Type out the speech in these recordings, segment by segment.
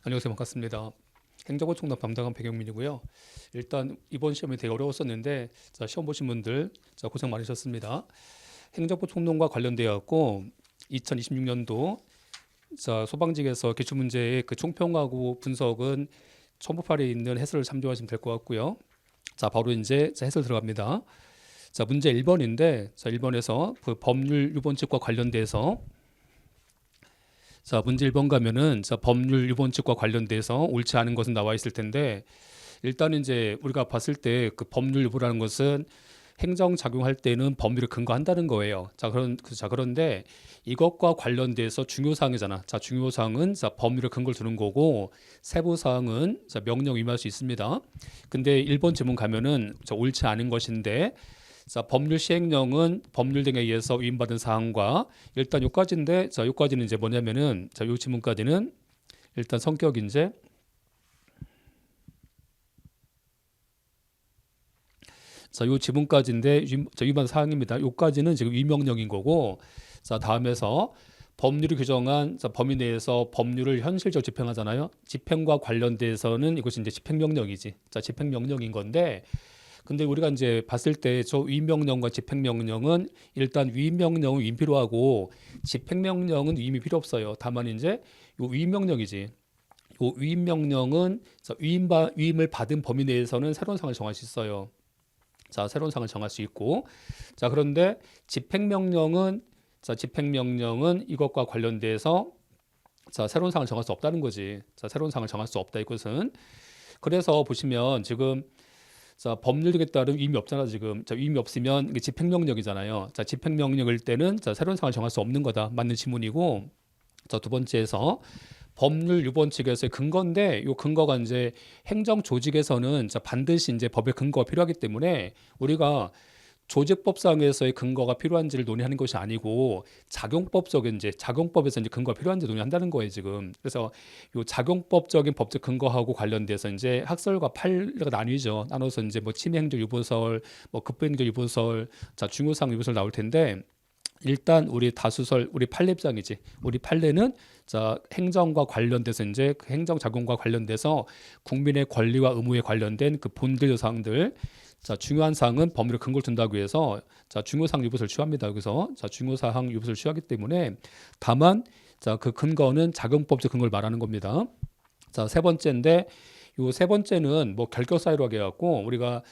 안녕하세요. 반갑습니다. 행정고 총괄 담당한 백영민이고요. 일단 이번 시험이 되게 어려웠었는데 시험 보신 분들 고생 많으셨습니다. 행정부 총론과 관련되어 갖고 2026년도 소방직에서 기출문제의 그 총평하고 분석은 첨부판에 있는 해설을 참조하시면 될 것 같고요. 바로 이제 해설 들어갑니다. 문제 1번인데 1번에서 그 법률 유본칙과 관련돼서 문제 1번 가면은 법률 유본칙과 관련돼서 옳지 않은 것은 나와 있을 텐데, 일단 이제 우리가 봤을 때 그 법률 유보라는 것은 행정 작용할 때는 법률을 근거한다는 거예요. 그런데 이것과 관련돼서 중요 사항이잖아. 중요 사항은 법률을 근거를 두는 거고, 세부 사항은 명령 위반할 수 있습니다. 근데 1번 지문 가면은 옳지 않은 것인데, 법률 시행령은 법률 등에 의해서 위임받은 사항과, 일단 요까지인데, 요까지는 이제 뭐냐면은, 요 지문까지는 일단 성격 이제 요 지문까지인데 위반 사항입니다. 요까지는 지금 위명령인 거고, 다음에서 법률이 규정한 범위 내에서 법률을 현실적으로 집행하잖아요. 집행과 관련돼서는 이것이 이제 집행명령이지. 집행명령인 건데, 근데 우리가 이제 봤을 때 저 위임명령과 집행명령은 일단 위임명령은 위임 필요하고 집행명령은 위임이 필요 없어요. 다만 이제 요 위임명령이지. 요 위임명령은 위임을 받은 범위 내에서는 새로운 사항을 정할 수 있어요. 새로운 사항을 정할 수 있고, 그런데 집행명령은 이것과 관련돼서 새로운 사항을 정할 수 없다는 거지. 새로운 사항을 정할 수 없다 이것은. 그래서 보시면 지금 법률 등에 따른 위임이 없잖아 지금. 위임이 없으면 이게 집행명령이잖아요. 집행명령일 때는 새로운 사항을 정할 수 없는 거다. 맞는 지문이고, 두 번째에서 법률 유본칙에서의 근거인데, 이 근거가 이제 행정 조직에서는 반드시 이제 법의 근거가 필요하기 때문에 우리가 조직법상에서의 근거가 필요한지를 논의하는 것이 아니고 작용법적인 이제 작용법에서 이제 근거가 필요한지 논의한다는 거예요 지금. 그래서 요 작용법적인 법적 근거하고 관련돼서 이제 학설과 판례가 나뉘죠. 나눠서 이제 뭐 침해행정 유보설, 뭐 급부행정 유보설, 중요사항 유보설 나올 텐데, 일단 우리 다수설, 우리 판례 입장이지. 우리 판례는 행정과 관련돼서 이제 그 행정 작용과 관련돼서 국민의 권리와 의무에 관련된 그 본질 사항들, 중요한 사항은 법률에 근거를 둔다고 해서 중요 사항 유보설 취합니다. 여기서 중요 사항 유보설 취하기 때문에, 다만 그 근거는 작용법적 근거를 말하는 겁니다. 세 번째인데, 요 세 번째는 뭐 결격 사유로 하게 해갖고 우리가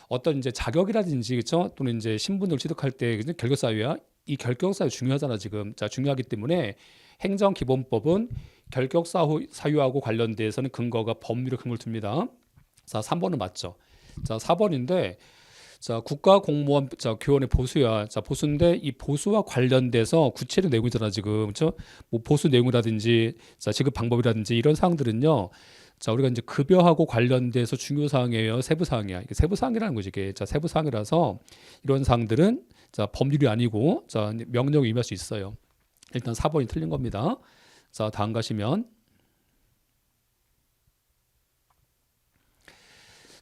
어떤 이제 자격이라든지 그렇죠? 또는 이제 신분을 취득할 때 결격 사유야. 이 결격 사유 중요하잖아 지금. 중요하기 때문에 행정기본법은 결격 사유하고 관련돼서는 근거가 법률에 근거를 둡니다. 3번은 맞죠. 4번인데, 국가공무원 교원의 보수야. 보수인데 이 보수와 관련돼서 구체적 내용이잖아 지금. 그렇죠? 뭐 보수 내용이라든지 지급 방법이라든지 이런 사항들은요. 우리가 이제 급여하고 관련돼서 중요 사항이에요. 세부 사항이야. 이게 세부 사항이라는 거지 이게. 세부 사항이라서 이런 사항들은 법률이 아니고 명령에 위임할 수 있어요. 일단 4번이 틀린 겁니다. 다음 가시면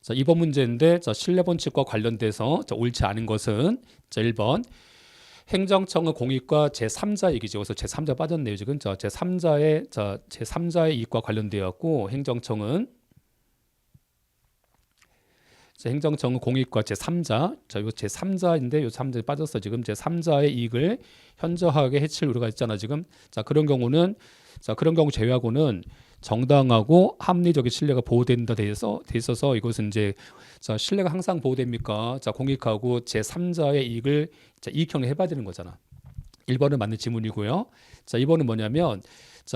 2번 문제인데, 신뢰본칙과 관련돼서 옳지 않은 것은 1번 행정청의 공익과 제3자 이익이죠. 그래서 제3자 빠졌네요 지금. 제3자의 이익과 관련되었고, 행정청은 공익과 제3자, 요 제3자인데 요 3자 빠졌어 지금. 제3자의 이익을 현저하게 해칠 우려가 있잖아 지금. 그런 경우는 그런 경우 제외하고는 정당하고 합리적인 신뢰가 보호된다 돼 있어서 이것은 이제 신뢰가 항상 보호됩니까? 공익하고 제3자의 이익을 이익형에 해봐야 되는 거잖아. 1번은 맞는 지문이고요. 2번은 뭐냐면,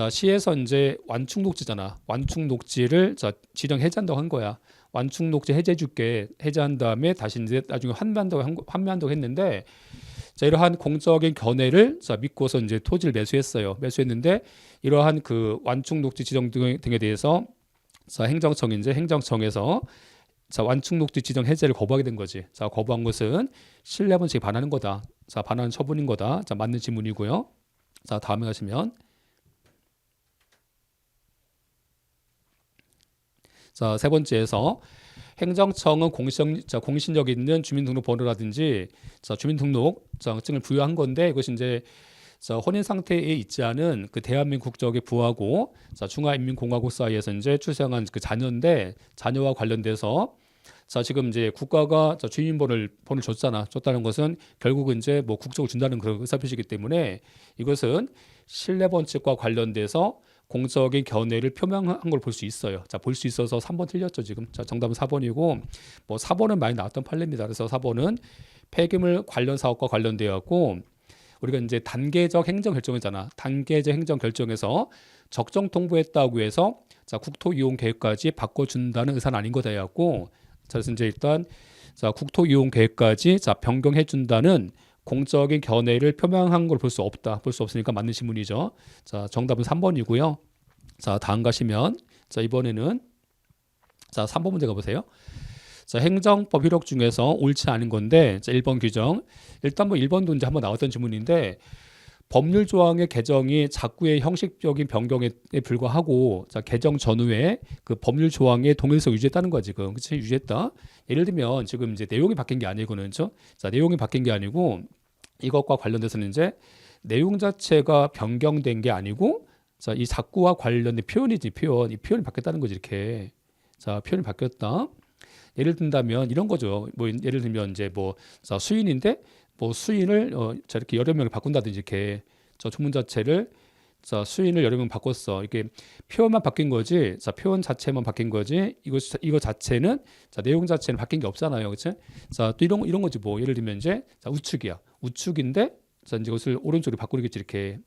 시에서 이제 완충녹지잖아. 완충녹지를 지정 해제한다고 한 거야. 완충녹지 해제해줄게. 해제한 다음에 다시 이제 나중에 환매한다고 했는데, 이러한 공적인 견해를 믿고서 이제 토지를 매수했는데, 이러한 그 완충녹지 지정 등에 대해서 행정청에서 완충녹지 지정 해제를 거부하게 된 거지. 거부한 것은 신뢰본칙에 반하는 거다. 반하는 처분인 거다. 맞는 지문이고요. 다음에 가시면 세 번째에서 행정청은 공신력 있는 주민등록번호라든지 주민등록증을 부여한 건데, 이것이 이제 자, 혼인 상태에 있지 않은 그 대한민국 국적의 부하고 자, 중화인민공화국 사이에서 이제 출생한 그 자녀인데 자녀와 관련돼서 자, 지금 이제 국가가 자, 주민번호를 줬잖아. 줬다는 것은 결국은 이제 뭐 국적을 준다는 그런 의사표시이기 때문에 이것은 신뢰 원칙과 관련돼서 공적인 견해를 표명한 걸 볼 수 있어요. 자, 볼 수 있어서 3번 틀렸죠, 지금. 자, 정답은 4번이고 뭐 4번은 많이 나왔던 판례입니다. 그래서 4번은 폐기물 관련 사업과 관련되어 갖고 우리가 이제 단계적 행정 결정이잖아. 단계적 행정 결정에서 적정 통보했다고 해서 자, 국토 이용 계획까지 바꿔준다는 의사는 아닌 거다 해갖고 자, 그래서 이제 일단 자, 국토 이용 계획까지 자, 변경해준다는 공적인 견해를 표명한 걸 볼 수 없다. 볼 수 없으니까 맞는 신문이죠. 자, 정답은 3번이고요. 자, 다음 가시면 자, 이번에는 자, 3번 문제 가보세요. 자, 행정법 효력 중에서 옳지 않은 건데 자, 1번 규정. 일단 뭐 1번도 이제 한번 나왔던 질문인데 법률 조항의 개정이 자꾸의 형식적인 변경에 불과하고 자, 개정 전후에 그 법률 조항의 동일성 유지했다는 거야 지금. 그치? 유지했다. 예를 들면 지금 이제 내용이 바뀐 게 아니고는 자, 내용이 바뀐 게 아니고 이것과 관련돼서는 이제 내용 자체가 변경된 게 아니고 자, 이 자꾸와 관련된 표현이지 표현. 이 표현이 바뀌었다는 거지 이렇게. 자, 표현이 바뀌었다. 예를 든다면 이런 거죠. 뭐 예를 들면 이제 뭐 자, 수인인데 뭐 수인을 자, 이렇게 여러 명을 바꾼다든지 이렇게 저 조문 자체를 자, 수인을 여러 명 바꿨어. 이게 표현만 바뀐 거지. 자, 표현 자체만 바뀐 거지. 이거 자체는 자, 내용 자체는 바뀐 게 없잖아요. 그렇지? 자, 또 이런 거지 뭐. 예를 들면 이제 자, 우측이야. 우측인데 자, 이제 이것을 오른쪽으로 바꾸겠지 이렇게.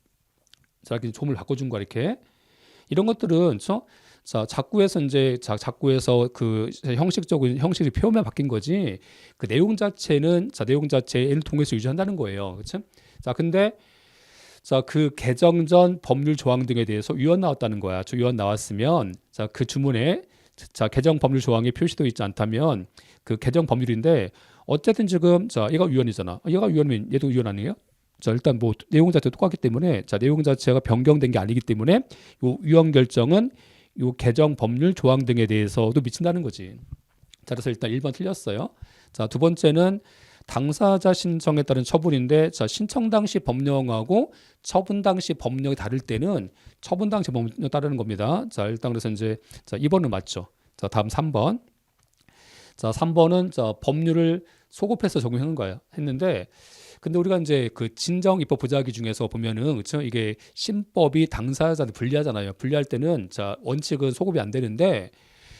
자, 이렇게 조문을 바꿔 준 거야 이렇게. 이런 것들은 자, 작구에서 이제 작구에서 그 형식적인 형식이 표현만 바뀐 거지. 그 내용 자체는 자, 내용 자체를 통해서 유지한다는 거예요. 그렇죠? 자, 근데 자, 그 개정 전 법률 조항 등에 대해서 위헌 나왔다는 거야. 저 위헌 나왔으면 자, 그 주문에 자, 개정 법률 조항이 표시되어 있지 않다면 그 개정 법률인데 어쨌든 지금 자, 얘가 위헌이잖아. 얘가 위헌이면 얘도 위헌 아니에요? 자, 일단 뭐 내용 자체가 똑같기 때문에 자, 내용 자체가 변경된 게 아니기 때문에 요 위헌 결정은 요 개정 법률 조항 등에 대해서도 미친다는 거지. 자, 그래서 일단 1번 틀렸어요. 자, 두 번째는 당사자 신청에 따른 처분인데 자, 신청 당시 법령하고 처분 당시 법령이 다를 때는 처분 당시 법령에 따르는 겁니다. 자, 일단 그래서 이제 자, 2번은 맞죠. 자, 다음 3번. 자, 3번은 자, 법률을 소급해서 적용하는 거예요. 했는데 근데 우리가 이제 그 진정 입법 부작위 중에서 보면은 그렇죠? 이게 신법이 당사자한테 불리하잖아요. 불리할 때는 자, 원칙은 소급이 안 되는데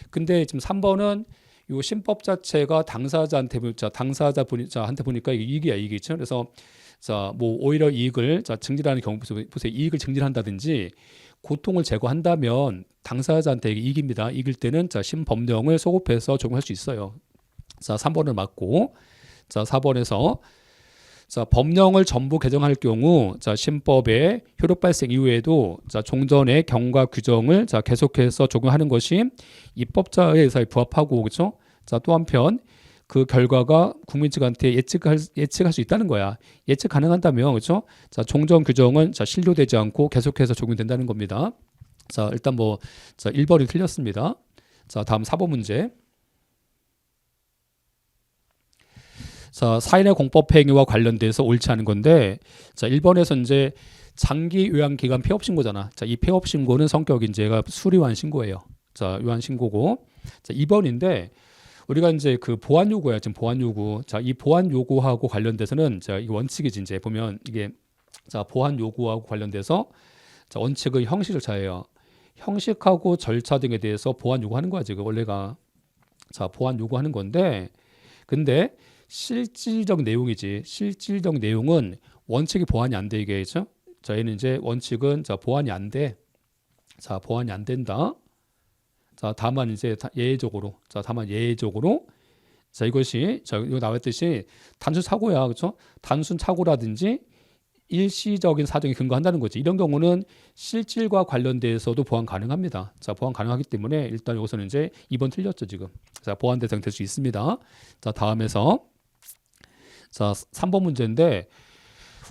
근데 지금 3번은 요 신법 자체가 당사자한테 보니까 이게 이익이야, 이익이죠. 그래서 자, 뭐 오히려 이익을 자, 증진하는 경우 보세요. 이익을 증진한다든지 고통을 제거한다면 당사자한테 이익입니다. 이길 때는 자, 신법령을 소급해서 적용할 수 있어요. 자, 3번을 맞고 자, 4번에서 자, 법령을 전부 개정할 경우 자, 신법의 효력 발생 이후에도 자, 종전의 경과 규정을 자, 계속해서 적용하는 것이 입법자의 의사에 부합하고 그렇죠? 자, 또 한편 그 결과가 국민 측한테 예측할 수 있다는 거야. 예측 가능한다면 그렇죠? 자, 종전 규정은 자, 신료되지 않고 계속해서 적용된다는 겁니다. 자, 일단 뭐 자, 1번이 틀렸습니다. 자, 다음 4번 문제. 자, 사인의 공법 행위와 관련돼서 옳지 않은 건데 자, 1번에서 이제 장기 요양 기간 폐업 신고잖아. 자, 이 폐업 신고는 성격이 이제 얘가 수리완 신고예요. 자, 요한 신고고. 자, 2번인데 우리가 이제 그 보완 요구야. 지금 보완 요구. 자, 이 보완 요구하고 관련돼서는 자, 이 원칙이지 이제 보면 이게 자, 보완 요구하고 관련돼서 자, 원칙은 형식 절차예요. 형식하고 절차 등에 대해서 보완 요구하는 거야, 지금 원래가. 자, 보완 요구하는 건데 근데 실질적 내용이지. 실질적 내용은 원칙이 보완이 안 돼, 이게죠. 자, 얘는 이제 원칙은 자, 보완이 안 돼. 자, 보완이 안 된다. 자, 다만 이제 예외적으로. 자, 다만 예외적으로. 자, 이것이 자, 이거 나왔듯이 단순 사고야. 그렇죠? 단순 사고라든지 일시적인 사정이 근거한다는 거지. 이런 경우는 실질과 관련돼서도 보완 가능합니다. 자, 보완 가능하기 때문에 일단 여기서는 이제 2번 틀렸죠, 지금. 자, 보완 대상 될 수 있습니다. 자, 다음에서 자, 3번 문제인데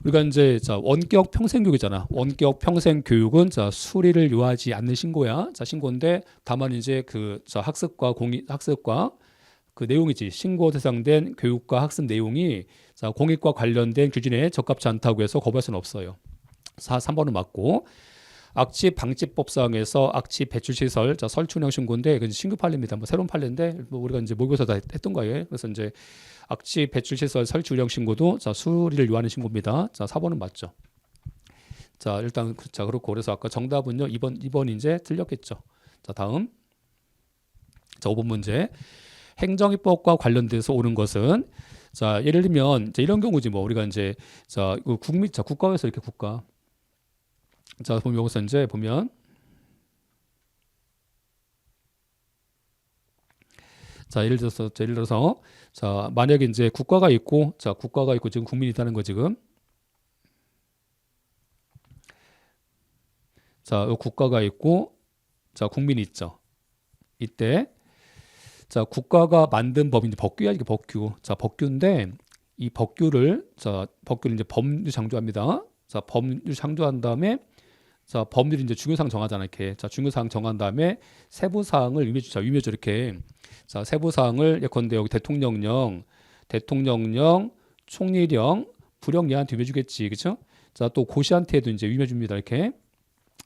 우리가 이제 자, 원격 평생교육이잖아. 원격 평생교육은 자, 수리를 요하지 않는 신고야. 자, 신고인데 다만 이제 그 자, 학습과 그 내용이지. 신고 대상된 교육과 학습 내용이 자, 공익과 관련된 규준에 적합치 않다고 해서 거부할 수는 없어요. 3번은 맞고 악취 방지법상에서 악취 배출 시설 설치 운영 신고인데 이건 신규 판례입니다. 뭐 새로운 판례인데 뭐 우리가 이제 모의고사 다 했던 거예요. 그래서 이제 악취 배출 시설 설치 운영 신고도 수리를 요하는 신고입니다. 4번은 맞죠. 자, 일단 그렇고 그래서 아까 정답은요. 2번 이제 틀렸겠죠. 자, 다음. 자, 5번 문제. 행정입법과 관련돼서 옳은 것은 자, 예를 들면 이제 이런 경우지 뭐 우리가 이제 자, 국가에서 이렇게 국가. 자, 보면 여기서 이제 보면 자, 예를 들어서 자, 만약에 이제 국가가 있고 지금 국민이 있다는 거 지금 자, 국가가 있고 자, 국민이 있죠. 이때 자, 국가가 만든 법인데 법규야 이게 법규. 자, 법규인데 이 법규를 이제 법률 창조합니다. 자, 법률 창조한 다음에 자, 법률이 이제 중요사항 정하잖아 이렇게. 자, 중요사항 정한 다음에 세부 사항을 위메죠 이렇게. 자, 세부 사항을 예컨대 여기 대통령령, 총리령, 부령 얘한테 위메주겠지, 그렇죠? 자, 또 고시한테도 이제 위메줍니다 이렇게.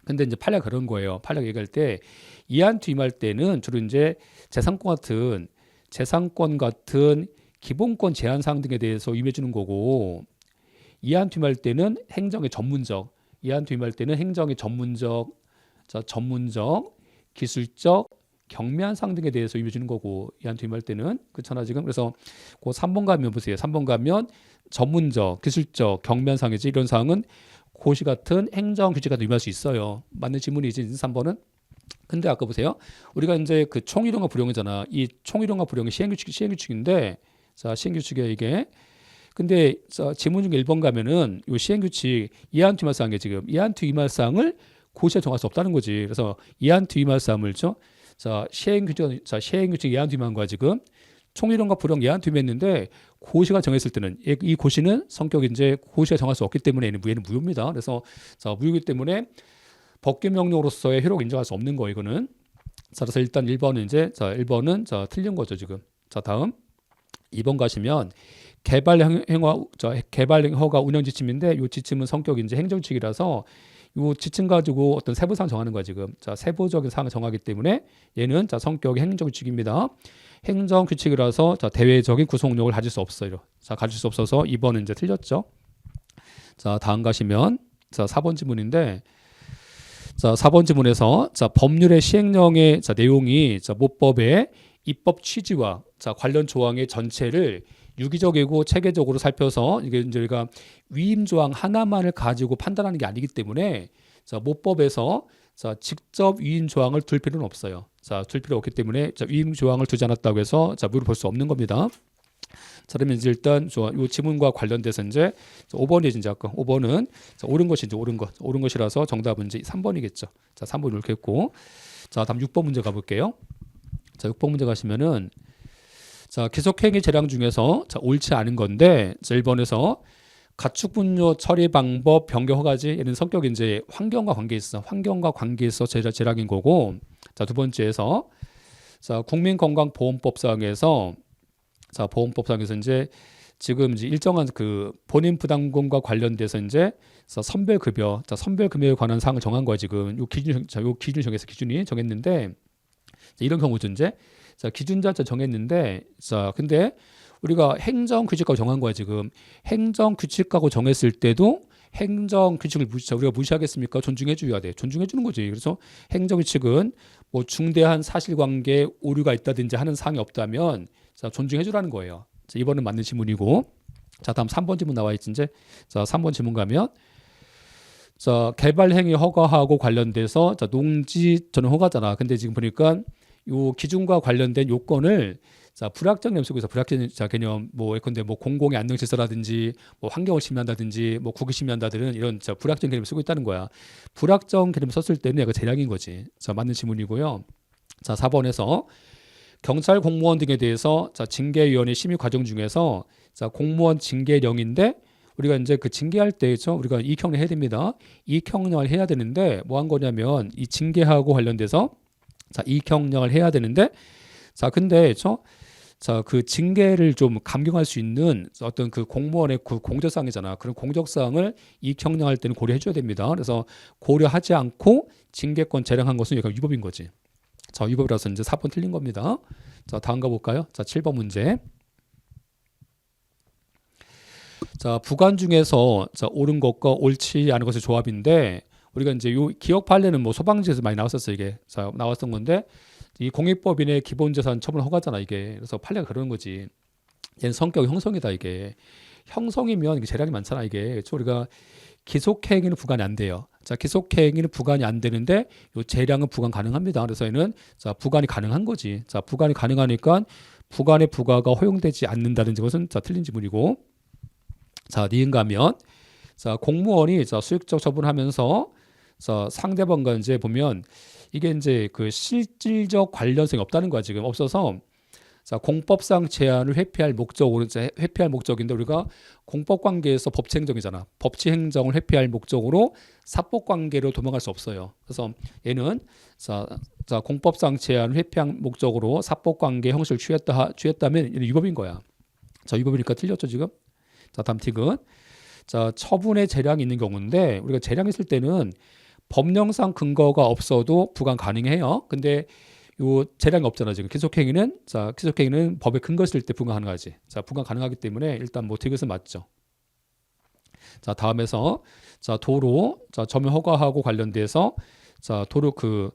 근데 이제 판례가 그런 거예요. 판례 얘기할 때 이한테 임할 때는 주로 이제 재산권 같은 기본권 제한 사항 등에 대해서 임해주는 거고 이한테 임할 때는 행정의 전문적 기술적 경미한 사항 등에 대해서 임해주는 거고 이한테 임할 때는 그렇잖아 지금. 그래서 그 3번 가면 보세요. 3번 가면 전문적, 기술적, 경미한 사항이지 이런 사항은 고시 같은 행정 규칙 같은 임할 수 있어요. 맞는 질문이지 3번은. 근데 아까 보세요. 우리가 이제 그 총이령과 부령이잖아. 이 총이령과 부령이 시행규칙인데 자, 시행규칙이야 이게. 근데 지문 중에 1번 가면은 이 시행규칙 이한투 위말 사항에 지금 이한투 위말 사항을 고시에 정할 수 없다는 거지. 그래서 이한투 위말 사항을 시행규칙 이한투 위말과 지금 총이령과 부령 이한투 위했는데 고시가 정했을 때는 이 고시는 성격이 이제 고시가 정할 수 없기 때문에 얘는 무효입니다. 그래서 무효이기 때문에 법규 명령으로서의 효력을 인정할 수 없는 거 이거는. 자, 그래서 일단 1번은 이제 1번은 틀린 거죠 지금. 자, 다음 2번 가시면 개발 허가 운영 지침인데 이 지침은 성격이 이제 행정칙이라서 이 지침 가지고 어떤 세부 사항 정하는 거야 지금. 자, 세부적인 사항을 정하기 때문에 얘는 성격이 행정규칙입니다. 행정규칙이라서 대외적인 구속력을 가질 수 없어요. 자, 가질 수 없어서 2번은 이제 틀렸죠. 자, 다음 가시면 4번 지문인데 자, 4번 지문에서 법률의 시행령의 내용이 모법의 입법 취지와 관련 조항의 전체를 유기적이고 체계적으로 살펴서 이게 이제 우리가 위임 조항 하나만을 가지고 판단하는 게 아니기 때문에 모법에서 직접 위임 조항을 둘 필요는 없어요. 둘 필요 없기 때문에 위임 조항을 두지 않았다고 해서 무효를 볼 수 없는 겁니다. 자, 그러면 이제 일단 이 지문과 관련돼서 이제 5번이 이제 아까 5번은 옳은 것이 이제 옳은 것이라서 정답은 이제 3번이겠죠. 자, 3번 이렇게 했고, 자, 다음 6번 문제 가볼게요. 자, 6번 문제 가시면은 기속행위 재량 중에서 옳지 않은 건데 1번에서 가축 분뇨 처리 방법 변경 허가지 얘는 성격이 이제 환경과 관계에서 재량인 거고. 자, 두 번째에서 국민건강보험법상에서 보험법상에서 이제 지금 이제 일정한 그 본인 부담금과 관련돼서 이제 선별급여, 선별금액에 관한 사항을 정한 거야 지금. 요 기준이 정했는데 이런 경우죠 이제. 기준 자체 정했는데 근데 우리가 행정규칙하고 정한 거야 지금. 행정규칙하고 정했을 때도 행정규칙을 우리가 무시하겠습니까? 존중해줘야 돼. 존중해주는 거지. 그래서 행정규칙은 뭐 중대한 사실관계 오류가 있다든지 하는 사항이 없다면 존중해주라는 거예요. 이번은 맞는 지문이고. 자, 다음 3번 지문 나와 있지 이제. 3번 지문 가면 개발행위 허가하고 관련돼서 농지 전용 허가잖아. 근데 지금 보니까 요 기준과 관련된 요건을 불확정 개념 속에서 불확정 개념 뭐 예컨대 뭐 공공의 안전시설이라든지 뭐 환경을 침해한다든지 뭐 국익 침해한다든지 이런 불확정 개념을 쓰고 있다는 거야. 불확정 개념을 썼을 때는 얘가 재량인 거지. 맞는 지문이고요. 자, 4번에서 경찰 공무원 등에 대해서 징계위원회 심의 과정 중에서 공무원 징계령인데 우리가 이제 그 징계할 때 우리가 이익형량 해야 됩니다. 이익형량을 해야 되는데 뭐 한 거냐면 이 징계하고 관련돼서 이익형량을 해야 되는데 근데 자, 그 징계를 좀 감경할 수 있는 어떤 그 공무원의 그 공적사항이잖아. 그런 공적사항을 이익 형량할 때는 고려해 줘야 됩니다. 그래서 고려하지 않고 징계권 재량한 것은 여기가 위법인 거지. 자, 위법이라서 이제 4번 틀린 겁니다. 자, 다음 가볼까요? 자, 7번 문제. 자, 부관 중에서 자, 옳은 것과 옳지 않은 것의 조합인데 우리가 이제 요 기억 판례는 뭐 소방지에서 많이 나왔었어 이게. 자, 나왔던 건데 이 공익법인의 기본재산 처분 허가잖아 이게. 그래서 판례가 그러는 거지. 얘는 성격 형성이다 이게. 형성이면 이게 재량이 많잖아 이게. 그렇죠? 우리가 기속행위는 부관이 안 돼요. 자, 기속행위는 부관이 안 되는데 요 재량은 부관 가능합니다. 그래서 얘는 자, 부관이 가능한 거지. 자, 부관이 가능하니까 부관의 부과가 허용되지 않는다는 것은 자, 틀린 지문이고. 자, 니은가면 자, 공무원이 자, 수익적 처분하면서 자, 상대방과 이제 보면 이게 이제 그 실질적 관련성이 없다는 거야 지금 없어서 자, 공법상 제한을 회피할 목적으로 회피할 목적인데 우리가 공법 관계에서 법치 행정이잖아. 법치 행정을 회피할 목적으로 사법 관계로 도망갈 수 없어요. 그래서 얘는 자, 공법상 제한을 회피할 목적으로 사법 관계 형식을 취했다면 얘는 위법인 거야. 자, 위법이니까 틀렸죠 지금. 자, 다음 틱은 자, 처분의 재량이 있는 경우인데 우리가 재량이 있을 때는 법령상 근거가 없어도 부관 가능해요. 근데 요 재량이 없잖아 지금. 기속행위는 법에 근거 있을 때 부관 가능하지. 자, 부관 가능하기 때문에 일단 뭐 틱은 맞죠. 자, 다음에서 자, 도로 자, 점용 허가하고 관련돼서 자, 도로 그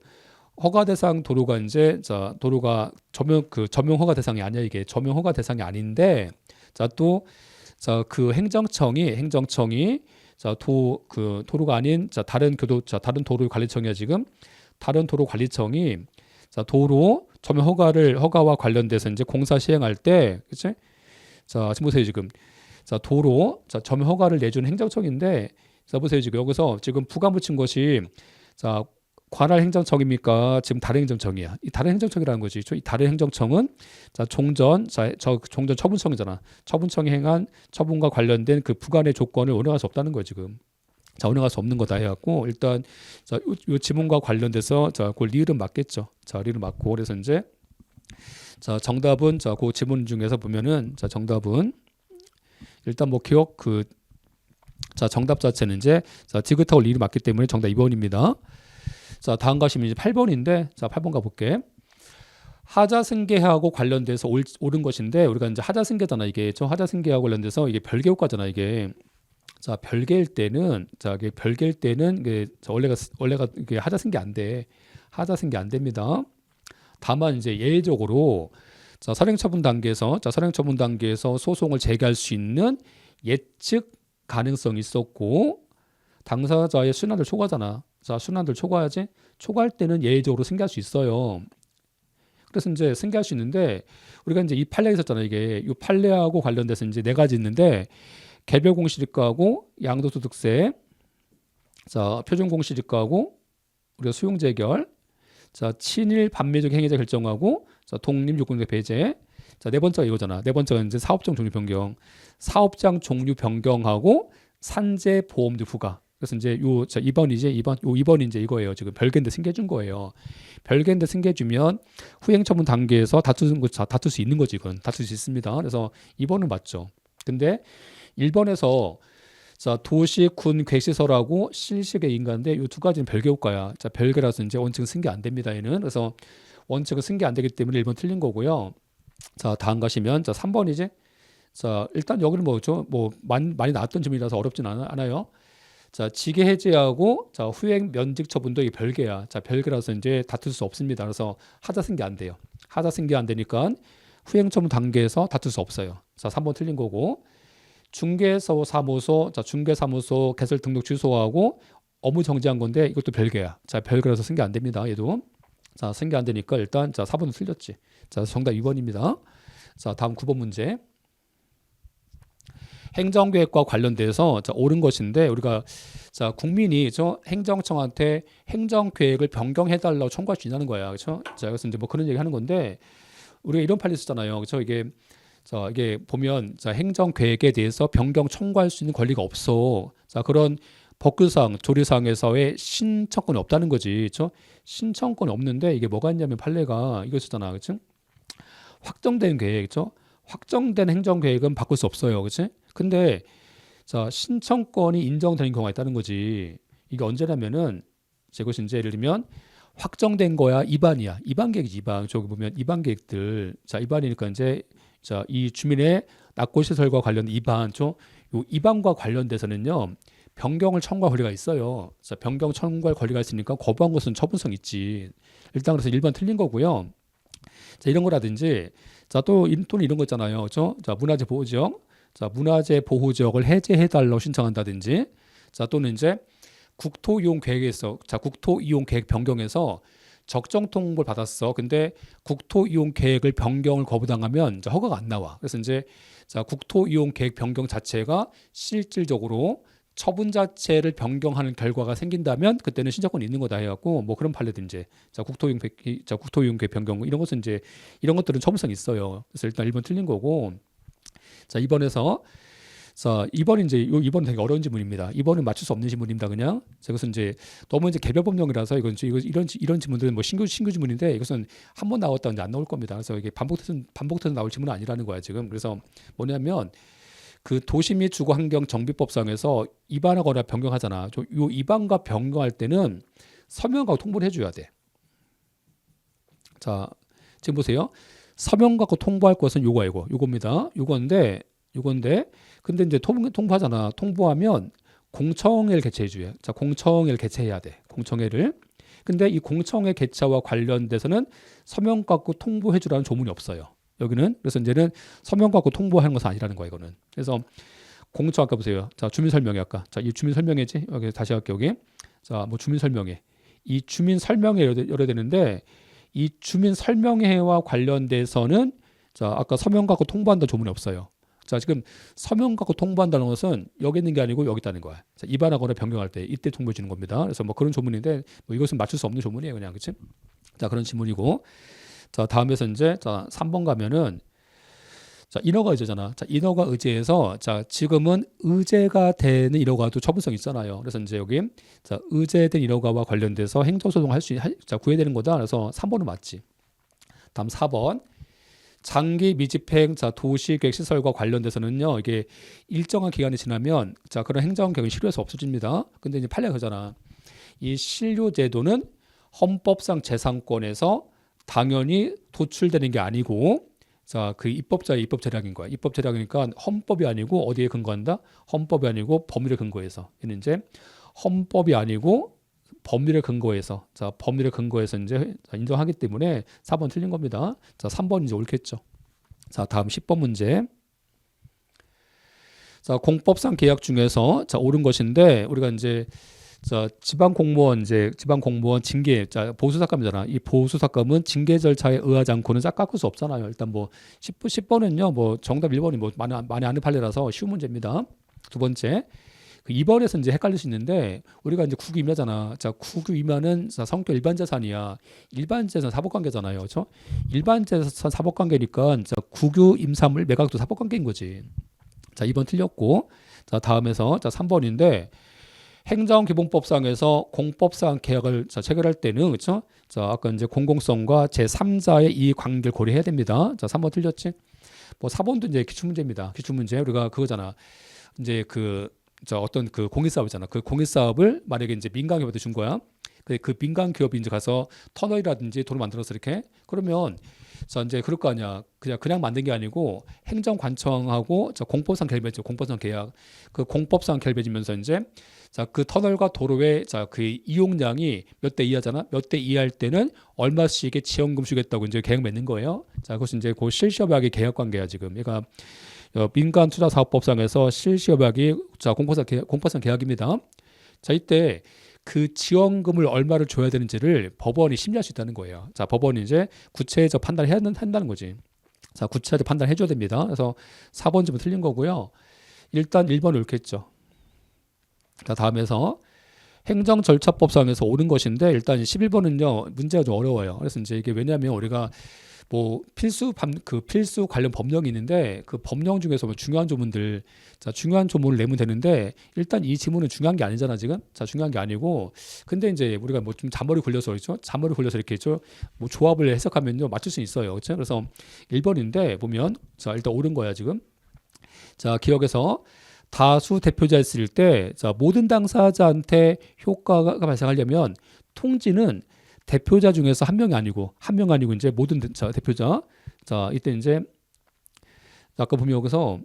허가 대상 도로가 이제 자, 도로가 점용 허가 대상이 아니야 이게. 점용 허가 대상이 아닌데 자, 또 자, 그 행정청이 자, 도로가 아닌 자, 다른 도로 관리청이야 지금. 다른 도로 관리청이 자, 도로 점용 허가와 관련돼서 이제 공사 시행할 때, 그치? 자, 지금 보세요 지금. 자, 도로 자, 점용 허가를 내주는 행정청인데, 자, 보세요 지금 여기서 지금 부관 붙인 것이 자, 관할 행정청입니까? 지금 다른 행정청이야. 이 다른 행정청이라는 거지. 이 다른 행정청은 자, 종전 처분청이잖아. 처분청이 행한 처분과 관련된 그 부관의 조건을 운행할 수 없다는 거야 지금. 자, 운행할 수 없는 거다 해갖고 일단 자, 요 지문과 관련돼서 자, 그 리을은 맞겠죠. 자, 리을은 맞고 그래서 이제 자, 정답은 자, 그 지문 중에서 보면은 자, 정답은 일단 뭐 기억 자, 정답 자체는 이제 자, 디귿하고 리을이 맞기 때문에 정답 2번입니다. 자, 다음 가시면 이제 8번인데 자, 8번 가볼게. 하자승계하고 관련돼서 옳은 것인데 우리가 이제 하자승계잖아 이게. 저 하자승계하고 관련돼서 이게 별개 효과잖아 이게. 자, 별개일 때는 이게 원래가 이게 하자승계 안 돼. 하자승계 안 됩니다. 다만 이제 예외적으로 자, 선행처분 단계에서 소송을 제기할 수 있는 예측 가능성이 있었고 당사자의 순환을 초과하잖아. 자, 순환을 초과하지. 초과할 때는 예외적으로 승계할 수 있어요. 그래서 이제 승계할 수 있는데 우리가 이제 이 판례가 있었잖아 이게. 이 판례하고 관련돼서 이제 네 가지 있는데 개별 공시지가하고 양도소득세, 자, 표준 공시지가하고 우리가 수용 재결, 자, 친일 반미적 행위자 결정하고 자, 독립 유권자 배제. 자, 네 번째가 이거잖아. 네 번째가 이제 사업장 종류 변경. 사업장 종류 변경하고 산재 보험료 부과. 그래서 이제 요 자, 2번이 이제 이거예요. 지금 별개인데 승계해 준 거예요. 별개인데 승계해 주면 후행 처분 단계에서 다툴 수 있는 거지. 이건 다툴 수 있습니다. 그래서 2번은 맞죠. 근데 1번에서 자, 도시, 군, 객시설하고 실식의 인가인데 이 두 가지는 별개 효과야. 자, 별개라서 이제 원칙은 승계 안 됩니다. 얘는. 그래서 원칙은 승계 안 되기 때문에 1번 틀린 거고요. 자, 다음 가시면 자, 3번이지. 자, 일단 여기는 뭐 많이 나왔던 질문이라서 어렵진 않아요. 자, 직계 해제하고 자, 후행 면직 처분도 이게 별개야. 자, 별개라서 이제 다툴 수 없습니다. 그래서 하자 승계 안 돼요. 하자 승계 안 되니까 후행 처분 단계에서 다툴 수 없어요. 자, 3번 틀린 거고. 중개사무소 개설 등록 취소하고 업무 정지한 건데 이것도 별개야. 자, 별개라서 승계 안 됩니다. 얘도. 자, 승계 안 되니까 일단 자, 4번은 틀렸지. 자, 정답 2번입니다. 자, 다음 9번 문제. 행정계획과 관련돼서 자, 옳은 것인데 우리가 자, 국민이 행정청한테 행정계획을 변경해달라고 청구할 수 있다는 거야. 그렇죠? 자, 그래서 이제 뭐 그런 얘기 하는 건데 우리가 이런 판례 쓰잖아요. 그렇죠? 이게 보면 자, 행정계획에 대해서 변경 청구할 수 있는 권리가 없어. 자, 그런 법규상 조례상에서의 신청권이 없다는 거지. 그렇죠? 신청권이 없는데 이게 뭐가 있냐면 판례가 이거 있었잖아. 그렇죠? 확정된 계획이죠. 확정된 행정 계획은 바꿀 수 없어요. 그렇지? 근데 자, 신청권이 인정되는 경우가 있다는 거지. 이게 언제냐면은 이것이 이제 예를 들면 확정된 거야, 입안이야. 입안 계획이지, 입안. 저기 보면 입안 계획들. 자, 입안이니까 이제 자, 이 주민의 낙고 시설과 관련된 입안, 요 입안과 관련돼서는요. 변경을 청구할 권리가 있어요. 자, 변경 청구할 권리가 있으니까 거부한 것은 처분성 있지. 일단 그래서 1번 틀린 거고요. 자, 이런 거라든지 자, 또는 이런 거 있잖아요. 그렇죠? 자, 문화재 보호 지역. 자, 문화재 보호 지역을 해제해 달라고 신청한다든지. 자, 또는 이제 국토 이용 계획에서 자, 국토 이용 계획 변경에서 적정 통보를 받았어. 근데 국토 이용 계획을 변경을 거부당하면 이제 허가가 안 나와. 그래서 이제 자, 국토 이용 계획 변경 자체가 실질적으로 처분 자체를 변경하는 결과가 생긴다면 그때는 신청권이 있는 거다 해갖고 뭐 그런 판례든지 자, 국토 이용 계획 변경 이런 것은 이제 이런 것들은 처분성이 있어요. 그래서 일단 1번 틀린 거고. 자, 2번에서 자, 2번이 이제 2번은 되게 어려운 지문입니다. 2번은 맞출 수 없는 지문입니다. 그냥. 자, 이것은 이제 너무 이제 개별 법령이라서 이건 이런 지문들은 뭐 신규 지문인데 이것은 한 번 나왔다 이제 안 나올 겁니다. 그래서 이게 반복해서 나올 지문은 아니라는 거야, 지금. 그래서 뭐냐면 그 도시 및 주거 환경 정비법상에서 입안하거나 변경하잖아. 요 입안과 변경할 때는 서명하고 통보를 해줘야 돼. 자, 지금 보세요. 서명 갖고 통보할 것은 요겁니다. 요건데 근데 이제 통보하잖아. 통보하면 공청회를 개최해줘요. 자, 공청회를 개최해야 돼. 공청회를. 근데 이 공청회 개최와 관련돼서는 서명 갖고 통보해주라는 조문이 없어요. 여기는. 그래서 이제는 서명 갖고 통보하는 것은 아니라는 거야, 이거는. 그래서 공청 아까 보세요. 자, 주민 설명회 아까. 자, 이 주민 설명회지. 여기 다시 할게요, 여기. 자, 뭐 주민 설명회. 이 주민 설명회 열어야 되는데 이 주민 설명회와 관련돼서는 자, 아까 서명 갖고 통보한다는 조문이 없어요. 자, 지금 서명 갖고 통보한다는 것은 여기 있는 게 아니고 여기 있다는 거야. 자, 입안하거나 변경할 때 이때 통보해 주는 겁니다. 그래서 뭐 그런 조문인데 뭐 이것은 맞출 수 없는 조문이에요, 그냥. 그치? 자, 그런 지문이고. 자, 다음에서 이제 자, 3번 가면은 자, 인허가 의제잖아. 자, 인허가 의제에서 자, 지금은 의제가 되는 인허가도 처분성이 있잖아요. 그래서 이제 여기 자, 의제된 인허가와 관련돼서 행정소송을 자, 구해야 되는 거다. 그래서 3번은 맞지. 다음 4번. 장기 미집행 자, 도시계획시설과 관련돼서는요. 이게 일정한 기간이 지나면 자, 그런 행정계획이 실효해서 없어집니다. 근데 이제 판례가 그잖아. 이 실효제도는 헌법상 재산권에서 당연히 도출되는 게 아니고 자, 그 입법자의 입법 재량인 거야. 입법 재량이니까 헌법이 아니고 어디에 근거한다? 헌법이 아니고 법률에 근거해서. 얘는 이제 헌법이 아니고 법률에 근거해서 자, 법률에 근거해서 이제 인정하기 때문에 4번 틀린 겁니다. 자, 3번 이제 옳겠죠. 자, 다음 10번 문제. 자, 공법상 계약 중에서 자, 옳은 것인데 우리가 이제 자, 지방 공무원 징계 자, 보수삭감이잖아. 이 보수삭감은 징계 절차에 의하지 않고는 싹 깎을 수 없잖아요. 일단 뭐 10번은요. 뭐 정답 1번이 뭐 많이 아는 판례라서 쉬운 문제입니다. 두 번째. 그 2번에서 이제 헷갈릴 수 있는데 우리가 이제 국유 임야잖아. 자, 국유 임야는 자, 성격 일반 자산이야. 일반 자산 사법 관계잖아요. 그렇죠? 일반 자산 사법 관계니까 자, 국유 임사물 매각도 사법 관계인 거지. 자, 2번 틀렸고. 자, 다음에서 자, 3번인데 행정기본법상에서 공법상 계약을 자, 체결할 때는 그렇죠? 자, 아까 이제 공공성과 제3자의 이익 관계를 고려해야 됩니다. 자, 3번 틀렸지? 뭐 4번도 이제 기출문제입니다. 기출문제 우리가 그거잖아. 이제 자, 어떤 그 공익사업이잖아. 그 공익사업을 만약에 이제 민간기업한테 준 거야. 그 민간기업이 이제 가서 터널이라든지 도로 만들어서 이렇게 그러면 자, 이제 그럴 거 아니야. 그냥 만든 게 아니고 행정관청하고 자, 공법상 결배죠. 공법상 계약. 그 공법상 결배지면서 이제 자, 그 터널과 도로의 자, 그 이용량이 몇 대 이하잖아. 몇 대 이하일 때는 얼마씩의 지원금 주겠다고 이제 계약 맺는 거예요. 자, 그것이 이제 그 실시협약의 계약 관계야, 지금. 그러니까 민간투자사업법상에서 실시협약이 자, 공법상 계약입니다. 자, 이때 그 지원금을 얼마를 줘야 되는지를 법원이 심리할 수 있다는 거예요. 자, 법원이 이제 구체적 판단을 한다는 거지. 자, 구체적 판단을 해줘야 됩니다. 그래서 4번 지문 틀린 거고요. 일단 1번 옳겠죠. 자, 다음에서 행정절차법상에서 옳은 것인데 일단 11번은요 문제가 좀 어려워요. 그래서 이제 이게 왜냐하면 우리가 뭐 필수 관련 법령이 있는데 그 법령 중에서 뭐 중요한 조문들, 자 중요한 조문을 내면 되는데 일단 이 지문은 중요한 게 아니잖아 지금. 자 중요한 게 아니고 근데 이제 우리가 뭐 좀 잔머리 굴려서 그렇죠. 잔머리 굴려서 이렇게 있죠. 뭐 조합을 해석하면요 맞출 수 있어요. 그렇죠. 그래서 1번인데 보면 자 일단 옳은 거야 지금. 자 기억에서 다수 대표자 있을 때 자 모든 당사자한테 효과가 발생하려면 통지는 대표자 중에서 한 명이 아니고 이제 모든 대표자. 자 이때 이제 아까 보면 여기서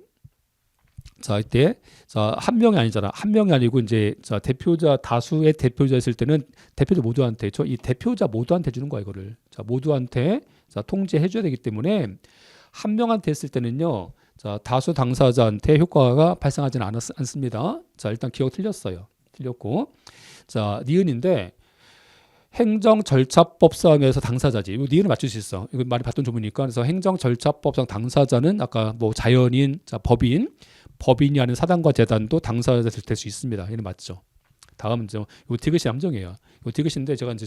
자 이때 자 한 명이 아니잖아. 한 명이 아니고 이제 자 대표자 다수의 대표자 있을 때는 대표자 모두한테 이 대표자 모두한테 주는 거야 이거를. 자 모두한테 자 통지해 줘야 되기 때문에 한 명한테 했을 때는요. 자 다수 당사자한테 효과가 발생하지는 않습니다. 자 일단 기억 틀렸어요. 틀렸고 자 니은인데 행정절차법상에서 당사자지. 이거 니은을 맞출 수 있어. 이거 많이 봤던 조문이니까. 그래서 행정절차법상 당사자는 아까 뭐 자연인, 자 법인이 아닌 사단과 재단도 당사자 될 수 있습니다. 이는 맞죠. 다음은 이제 요 디귿이 함정이에요. 요 디귿인데 제가 이제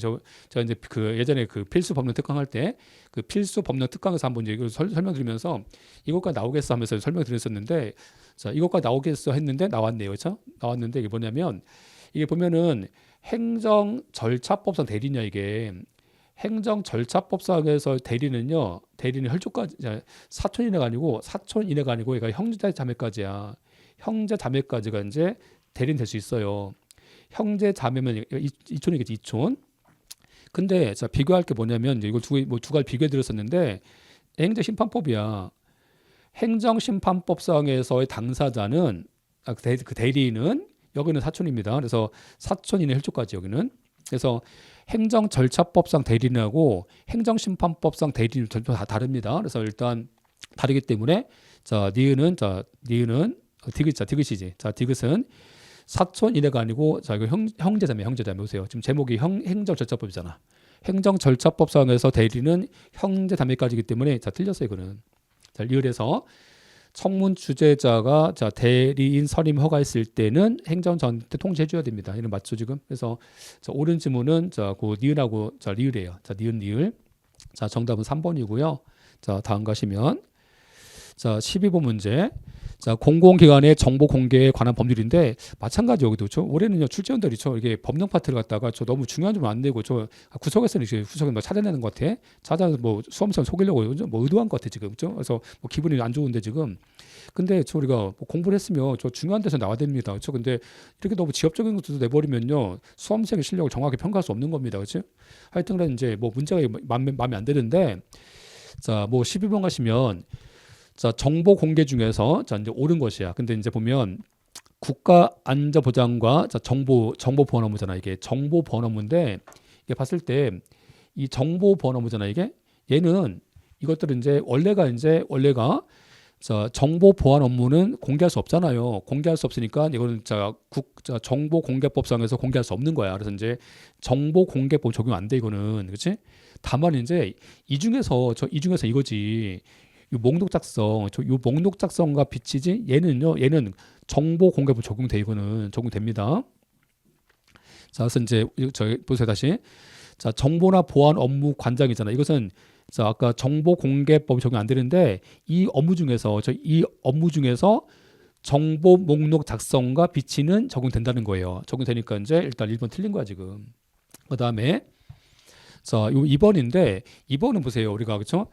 그 예전에 그 필수 법령 특강 할 때 그 필수 법령 특강에서 한번 이제 이걸 설명드리면서 이것까지 나오겠어 하면서 설명드렸었는데 자 이것까지 나오겠어 했는데 나왔네요. 그렇죠? 나왔는데 이게 뭐냐면 이게 보면은 행정절차법상 대리냐 이게 행정절차법상에서 대리는요 대리는 혈족까지 사촌 이내가 아니고 얘가 형제 자매까지야. 형제 자매까지가 이제 대리는 될 수 있어요. 형제 자매면 이촌이겠지 이촌. 근데 자 비교할 게 뭐냐면 이제 이걸 두 가지 비교해 드렸었는데 행정심판법이야. 행정심판법상에서의 당사자는 그 대리인은 여기는 사촌입니다. 그래서 사촌 이내 혈족까지 여기는. 그래서 행정절차법상 대리인하고 행정심판법상 대리인은 전혀 다 다릅니다. 그래서 일단 다르기 때문에 자 니은은 디귿이지. 자 디귿은 사촌 이내가 아니고 자 이거 형제자매 보세요. 지금 제목이 행정절차법이잖아. 행정절차법상에서 대리는 형제자매까지이기 때문에 자 틀렸어요 이거는. 자 리을에서 청문 주재자가 자 대리인 선임 허가했을 때는 행정전한테 통지해줘야 됩니다. 이는 맞죠 지금? 그래서 자, 옳은 지문은 자그 니은하고 자 리을이에요. 자 니을. 자 정답은 3번이고요. 자 다음 가시면 자 12번 문제. 자 공공기관의 정보 공개에 관한 법률인데 마찬가지 여기도 그렇죠. 올해는요 출제원들이 이게 법령 파트를 갖다가 저 너무 중요한 점 안 내고 저 구석에서는 이제 구석에 뭐 찾아내는 것 같아. 찾아서 뭐 수험생 속이려고 뭐 의도한 것 같아 지금 그렇죠. 그래서 뭐 기분이 안 좋은데 지금. 근데 저 우리가 뭐 공부를 했으면 저 중요한 데서 나와야 됩니다. 그렇죠. 근데 이렇게 너무 지엽적인 것도 내버리면요 수험생의 실력을 정확히 평가할 수 없는 겁니다. 그렇죠. 하여튼 그래 이제 뭐 문제가 마음에 안 드는데 자 뭐 12번 가시면. 자 정보 공개 중에서 자 이제 옳은 것이야. 근데 이제 보면 국가 안전 보장과 자 정보 보안 업무잖아. 이게 정보 보안 업무인데 이게 봤을 때 이 정보 보안 업무잖아. 이게 얘는 이것들은 이제 원래가 자 정보 보안 업무는 공개할 수 없잖아요. 공개할 수 없으니까 이거는 자 정보 공개법상에서 공개할 수 없는 거야. 그래서 이제 정보 공개법 적용 안 돼 이거는. 그렇지? 다만 이제 이 중에서 이거지. 이 목록 작성, 요 목록 작성과 비치지 얘는 정보 공개법 적용돼 이거는 적용됩니다. 자, 그래서 이제 저희 보세요 다시. 자, 정보나 보안 업무 관장이잖아. 이것은 자 아까 정보 공개법이 적용 안 되는데 이 업무 중에서 정보 목록 작성과 비치는 적용된다는 거예요. 적용되니까 이제 일단 1번 틀린 거야 지금. 그다음에 자, 요 2번인데 2번은 보세요 우리가 그렇죠?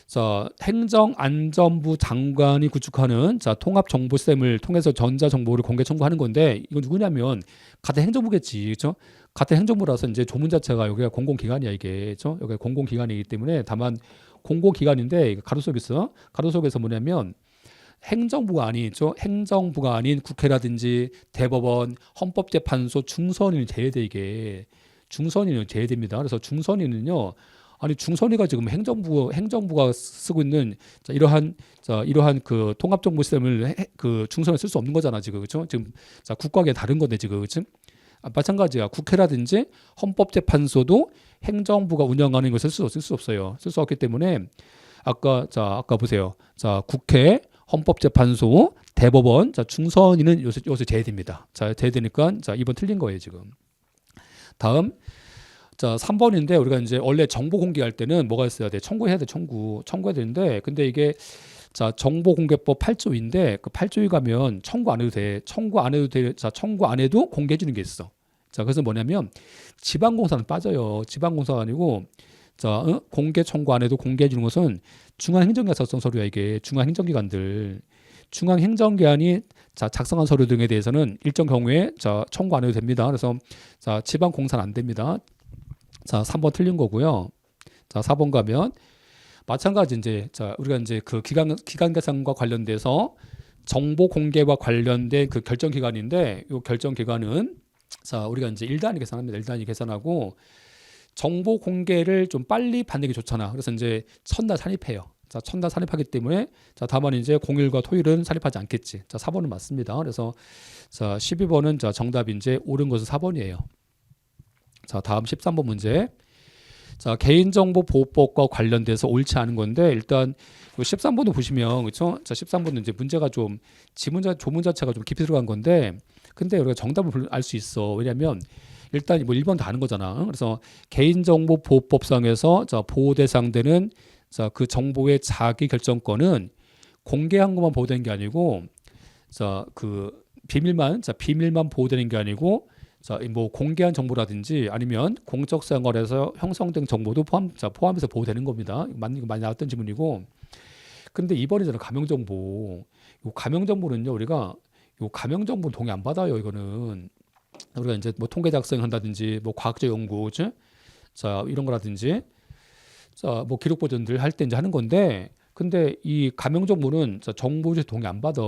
자, 행정안전부 장관이 구축하는 자 통합 정보 시스템을 통해서 전자 정보를 공개 청구하는 건데 이건 누구냐면 같은 행정부겠지, 그렇죠? 같은 행정부라서 이제 조문 자체가 여기가 공공기관이야 이게, 그렇죠? 여기가 공공기관이기 때문에 다만 공공기관인데 가로 속에 있어. 가로 속에서 뭐냐면 행정부가 아니죠. 행정부가 아닌 국회라든지 대법원, 헌법재판소 중선인이 제외돼 이게 중선인은 제외됩니다. 그래서 중선인은요. 아니 중선이가 지금 행정부가 쓰고 있는 이러한 그 통합 정보 시스템을 그 중선에 쓸 수 없는 거잖아 지금 그렇죠? 지금 자 국가계 다른 건데 지금 그렇죠? 마찬가지야. 국회라든지 헌법재판소도 행정부가 운영하는 것을 쓸 수 없어요. 쓸 수 없기 때문에 아까 보세요. 자 국회, 헌법재판소, 대법원, 자 중선인은 요새 제외됩니다. 자 제외되니까 자 2번 틀린 거예요 지금. 다음. 자, 3번인데 우리가 이제 원래 정보 공개할 때는 뭐가 있어야 돼? 청구해야 돼, 청구해야 되는데 근데 이게 자, 정보공개법 8조인데 그 8조에 가면 청구 안 해도 돼. 청구 안 해도 돼. 자, 청구 안 해도 공개해 주는 게 있어. 자, 그래서 뭐냐면 지방공사는 빠져요. 지방공사가 아니고 자, 공개 청구 안 해도 공개해 주는 것은 중앙행정기관 작성 서류야 이게. 중앙행정기관들. 중앙행정기관이 자, 작성한 서류 등에 대해서는 일정 경우에 자, 청구 안 해도 됩니다. 그래서 자, 지방공사는 안 됩니다. 자, 3번 틀린 거고요. 자, 4번 가면 마찬가지 이제 자, 우리가 이제 그 기간 계산과 관련돼서 정보 공개와 관련된 그 결정 기간인데 이 결정 기간은 자, 우리가 이제 1단위 계산합니다. 1단위 계산하고 정보 공개를 좀 빨리 받는 게 좋잖아. 그래서 이제 첫날 산입해요. 자, 첫날 산입하기 때문에 자, 다만 이제 공휴일과 토요일은 산입하지 않겠지. 자, 4번은 맞습니다. 그래서 자, 12번은 자, 정답이 이제 옳은 것은 4번이에요. 자, 다음 13번 문제. 자, 개인정보보호법과 관련돼서 옳지 않은 건데 일단 13번도 보시면 그렇죠? 자, 13번은 이제 문제가 좀 조문 자체가 좀 깊이 들어간 건데 근데 우리가 정답을 알 수 있어. 왜냐면 일단 뭐 1번 다 아는 거잖아. 그래서 개인정보보호법상에서 자, 보호 대상되는 자, 그 정보의 자기 결정권은 공개한 것만 보호되는 게 아니고 자, 그 비밀만 보호되는 게 아니고 자, 뭐 공개한 정보라든지 아니면 공적 생활에서 형성된 정보도 포함해서 보호되는 겁니다. 많이 나왔던 질문이고. 근데 이번에는 가명정보. 요 가명정보는요, 우리가 요 가명정보는 동의 안 받아요. 이거는 우리가 이제 뭐 통계 작성한다든지 뭐 과학적 연구, 자, 이런 거라든지 자, 뭐 기록 보존들 할 때 이제 하는 건데. 근데 이 가명정보는 자, 정보주체 동의 안 받아.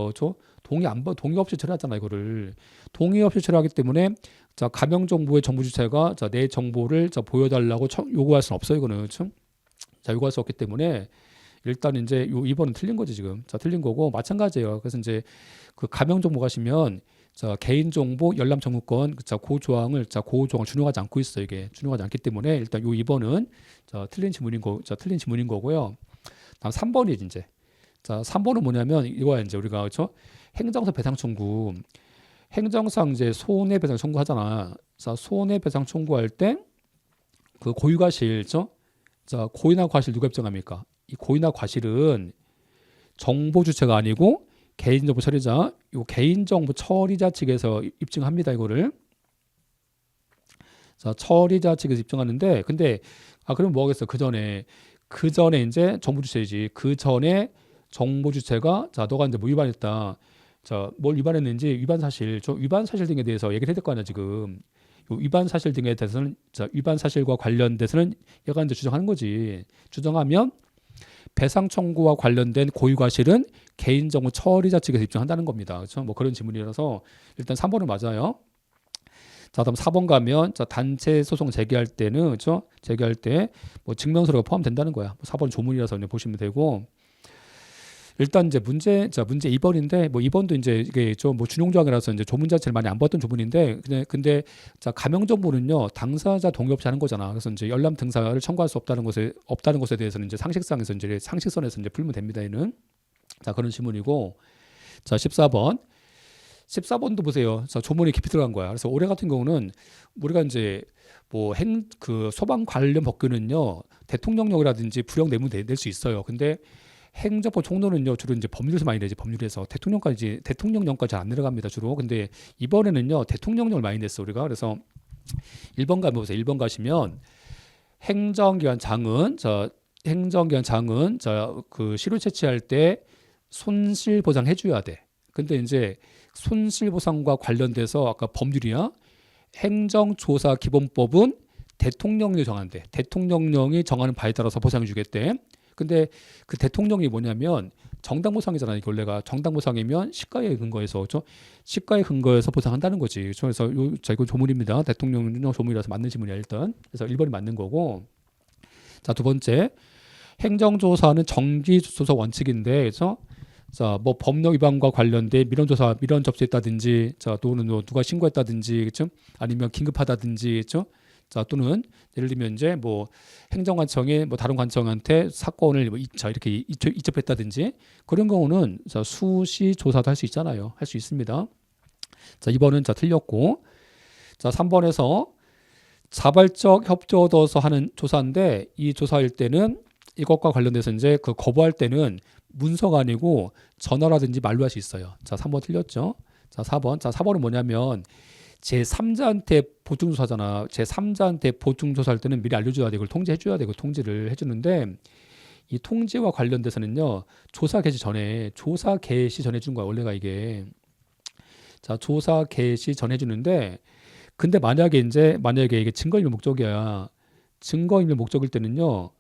동의 없이 처리하잖아 이거를. 동의 없이 처리하기 때문에 자, 가명정보의 정보 주체가 자, 내 정보를 자, 보여달라고 요구할 수는 없어요 이거는. 자, 요구할 수 없기 때문에 일단 이제 요 2번은 틀린 거지 지금. 자, 틀린 거고 마찬가지예요. 그래서 이제 그 가명정보 가시면 자, 개인정보 열람 청구권 자, 그 조항을 준용하지 않고 있어 이게. 준용하지 않기 때문에 일단 요 2번은 자, 틀린 질문인 거고요. 다음 3번이 이제 자, 3번은 뭐냐면 이거야 이제 우리가 그렇죠? 행정상 배상 청구. 행정상 이제 손해배상 청구하잖아. 자, 손해배상 청구할 때 그 고유과실죠. 자, 고의나 과실 누가 입증합니까? 이 고의나 과실은 정보 주체가 아니고 개인정보 처리자, 요 개인정보 처리자 측에서 입증합니다. 이거를. 자, 처리자 측에서 입증하는데, 근데 그럼 뭐 하겠어? 그 전에 이제 정보 주체이지. 그 전에 정보 주체가 자, 너가 이제 뭐 위반했다. 자, 뭘 위반했는지 위반 사실 등에 대해서 얘기를 해야 될 거 아니야 지금. 요 위반 사실 등에 대해서는 자, 위반 사실과 관련돼서는 얘가 이제 주장하는 거지. 주장하면 배상 청구와 관련된 고의 과실은 개인정보 처리자 측에서 입증한다는 겁니다. 그렇죠? 뭐 그런 지문이라서 일단 3번은 맞아요. 자, 다음 4번 가면 자, 단체 소송 제기할 때는 그렇죠? 제기할 때 뭐 증명서류가 포함된다는 거야. 4번 조문이라서 이제 보시면 되고. 일단 이제 문제 2번인데 뭐 2번도 이제 이게 좀 뭐 준용 조항이라서 이제 조문 자체를 많이 안 봤던 조문인데 근데 자, 가명 정보는요 당사자 동의 없이 하는 거잖아. 그래서 이제 열람 등사를 청구할 수 없다는 것에 대해서는 이제 상식선에서 이제 풀면 됩니다. 얘는 자, 그런 질문이고. 자, 14번도 보세요. 자, 조문이 깊이 들어간 거야. 그래서 올해 같은 경우는 우리가 이제 뭐 그 소방 관련 법규는요 대통령령이라든지 부령 내문 낼 수 있어요. 근데 행정법 총론은요 주로 이제 법률에서 많이 내지. 법률에서 대통령령까지 안 내려갑니다 주로. 근데 이번에는요 대통령령을 많이 냈어 우리가. 그래서 1번 가면 보세요. 1번 가시면 행정기관 장은 자, 그 실효 채취할 때 손실 보상 해줘야 돼. 근데 이제 손실 보상과 관련돼서 아까 법률이야 행정조사 기본법은 대통령령이 정한대. 대통령령이 정하는 바에 따라서 보상해 주겠대. 근데 그 대통령이 뭐냐면 정당보상이잖아요. 이게 원래가 정당보상이면 시가에 근거해서 그렇죠? 시가에 근거해서 보상한다는 거지. 그렇죠? 그래서 이거 조문입니다. 대통령령 조문이라서 맞는 지문이야 일단. 그래서 1번이 맞는 거고. 자, 두 번째 행정조사는 정기조사 원칙인데 그래서 자, 뭐 법령 위반과 관련된 민원 접수했다든지 자, 또는 뭐 누가 신고했다든지 그렇죠? 아니면 긴급하다든지 그렇죠? 자, 또는 예를 들면 이제 뭐 행정관청이 뭐 다른 관청한테 사건을 뭐 이렇게 이첩했다든지 그런 경우는 자, 수시 조사도 할 수 있잖아요. 할 수 있습니다. 자, 2번은 자, 틀렸고. 자, 3번에서 자발적 협조 얻어서 하는 조사인데 이 조사일 때는 이것과 관련돼서 이제 그 거부할 때는 문서가 아니고 전화라든지 말로 할 수 있어요. 자, 3번 틀렸죠? 자, 4번. 자, 4번은 뭐냐면 제3자한테 보충조사잖아. 제3자한테 보충조사할 때는 미리 알려줘야 돼. 이걸 통지해줘야 돼. 이걸 통지를 해주는데 이 통지와 관련돼서는요. 조사 개시 전에 준 거야. 원래가 이게. 자, 조사 개시 전에 해주는데 근데 만약에 이게 증거인멸 목적이야. 증거인멸 목적일 때는요.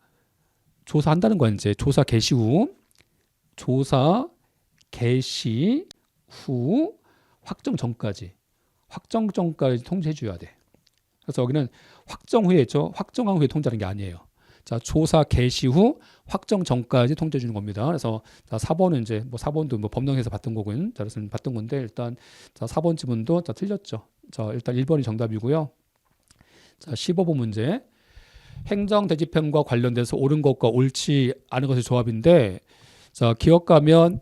조사한다는 거야. 이제 조사 개시 후 확정 전까지 통지해 줘야 돼. 그래서 여기는 확정 후에 있죠. 확정한 후에 통지하는 게 아니에요. 자, 조사 개시 후 확정 전까지 통지해 주는 겁니다. 그래서 자, 4번은 이제 뭐 4번도 뭐 법령에서 봤던 거고요. 자, 그래서 봤던 건데 일단 자, 4번 지문도 자, 틀렸죠. 자, 일단 1번이 정답이고요. 자, 15번 문제. 행정 대집행과 관련돼서 옳은 것과 옳지 않은 것의 조합인데 자, 기억하면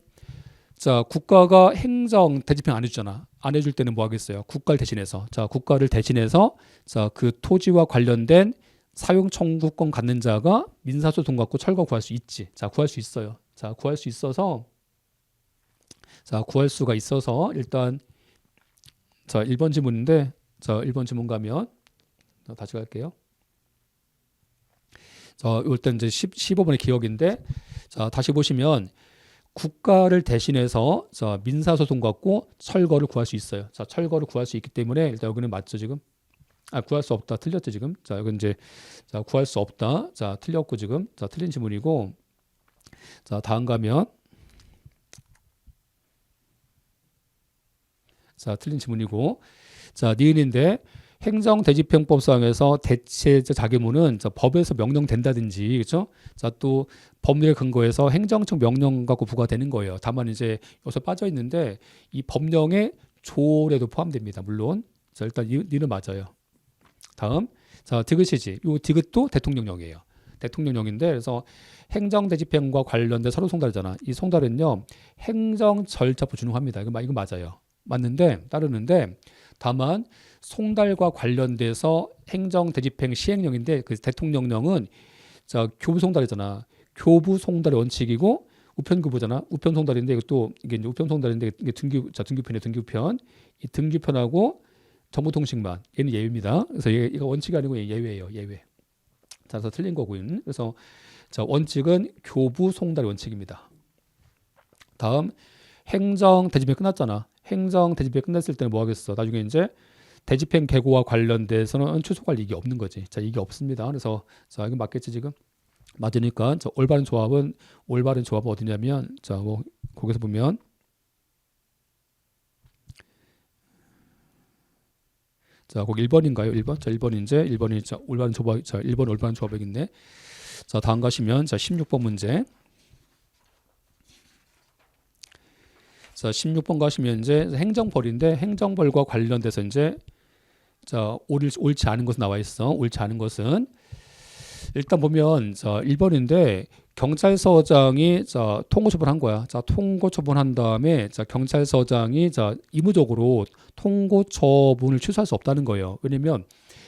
자, 국가가 행정 대집행 안 해주잖아. 안 해줄 때는 뭐 하겠어요? 국가를 대신해서. 자, 국가를 대신해서 자, 그 토지와 관련된 사용 청구권 갖는 자가 민사소송 갖고 철거 구할 수 있지. 자, 구할 수 있어요. 자, 구할 수가 있어서 일단 자, 1번 지문인데 자, 1번 지문 가면 다시 갈게요. 자, 일단 이제 15번의 기억인데 자, 다시 보시면 국가를 대신해서 자, 민사소송 갖고 철거를 구할 수 있어요. 자, 철거를 구할 수 있기 때문에 일단 여기는 맞죠, 지금? 구할 수 없다. 틀렸죠, 지금? 자, 여기 이제 자, 구할 수 없다. 자, 틀렸고 지금. 자, 틀린 지문이고. 자, 다음 가면 자, 틀린 지문이고. 자, 니은인데 행정대집행법상에서 대체자 자기문은 법에서 명령된다든지 그렇죠? 자, 또 법률에 근거해서 행정청 명령 갖고 부과되는 거예요. 다만 이제 여기서 빠져 있는데 이 법령의 조례도 포함됩니다. 물론 자, 일단 니는 맞아요. 다음 자, 디귿이지. 이 디귿도 대통령령이에요. 대통령령인데 그래서 행정대집행과 관련된 서류 송달이잖아. 이 송달은요 행정 절차법 준용합니다. 이거 맞아요. 맞는데 따르는데 다만 송달과 관련돼서 행정대집행 시행령인데 그 대통령령은 자, 교부 송달이잖아. 교부 송달의 원칙이고 우편교부잖아. 우편 송달인데 이것도 이게 이제 우편 송달인데 이게 등기편이에요. 등기편. 이 등기편하고 정보통신만 얘는 예외입니다. 그래서 이거 원칙이 아니고 예외예요. 예외. 자, 그래서 틀린 거고요. 그래서 자, 원칙은 교부 송달의 원칙입니다. 다음 행정대집행 끝났잖아. 행정대집행 끝났을 때는 뭐 하겠어? 나중에 이제 대집행 계고와 관련돼서는 취소할 이익이 없는 거지. 자, 이게 없습니다. 그래서 자, 이거 맞겠지 지금? 맞으니까 자, 올바른 조합은 어디냐면 자, 뭐 거기서 보면 자, 거기 1번인가요? 1번? 자, 1번 이제 1번이 자, 올바른 조합 자, 1번 올바른 조합이겠네. 자, 다음 가시면 자, 16번 문제. 자, 16번 가시면 이제 행정벌인데 행정벌과 관련돼서 이제 자, 옳지 않은 것은 나와 있어. 옳지 않은 것은 일단 보면 자, 1번인데 경찰서장이 자, 통고 처분한 거야. 자, 통고 처분한 다음에 자, 경찰서장이 자, 의무적으로 통고 처분을 취소할 수 없다는 거예요. 왜냐면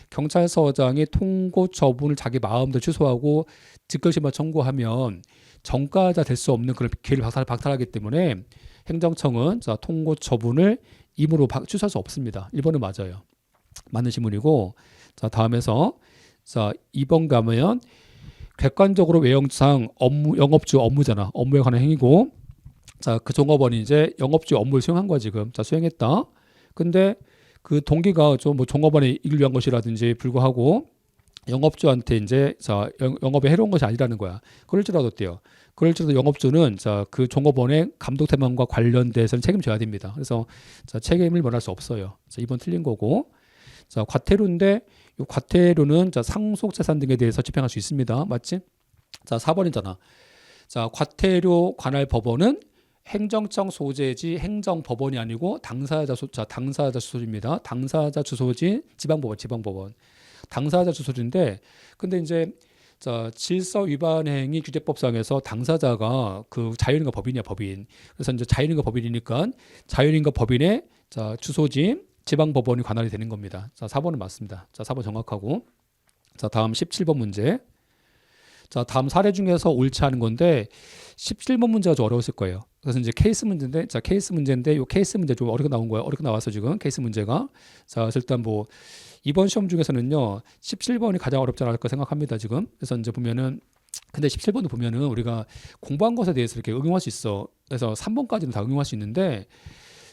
경찰서장이 통고 처분을 자기 마음대로 취소하고 즉결심만 청구하면 전과자 될 수 없는 그런 기회를 박탈하기 때문에 행정청은 자, 통고 처분을 임의로 취소할 수 없습니다. 1번은 맞아요. 맞는 신문이고 자, 다음에서 자, 2번 가면 객관적으로 외형상 영업주 업무잖아. 업무에 관한 행위고 자, 그 종업원이 이제 영업주 업무를 수행한 거야 지금. 자, 수행했다. 근데 그 동기가 좀 뭐 종업원의 이익을 위한 것이라든지 불구하고 영업주한테 이제 자, 영업에 해로운 것이 아니라는 거야. 그럴지라도 어때요? 그럴지라도 영업주는 자, 그 종업원의 감독 태만과 관련돼서는 책임져야 됩니다. 그래서 자, 책임을 면할 수 없어요. 자, 2번 틀린 거고. 자, 과태료인데 이 과태료는 자, 상속 재산 등에 대해서 집행할 수 있습니다. 맞지? 자, 4번이잖아. 자, 과태료 관할 법원은 행정청 소재지 행정법원이 아니고 당사자 주소지입니다. 당사자 주소지 지방법원. 당사자 주소지인데 근데 이제 자, 질서 위반 행위 규제법상에서 당사자가 그 자연인과 법인이야, 법인. 그래서 이제 자연인과 법인이니까 자연인과 법인의 자, 주소지 지방법원이 관할이 되는 겁니다. 자, 4번은 맞습니다. 자, 4번 정확하고. 자, 다음 17번 문제. 자, 다음 사례 중에서 옳지 않은 건데 17번 문제가 좀 어려웠을 거예요. 그래서 이제 케이스 문제인데, 자, 케이스 문제인데 이 케이스 문제 좀 어렵게 나온 거야. 어렵게 나와서 지금 케이스 문제가. 자, 그래서 일단 뭐 이번 시험 중에서는요 17번이 가장 어렵지 않을까 생각합니다 지금. 그래서 이제 보면은 근데 17번도 보면은 우리가 공부한 것에 대해서 이렇게 응용할 수 있어. 그래서 3번까지는 다 응용할 수 있는데,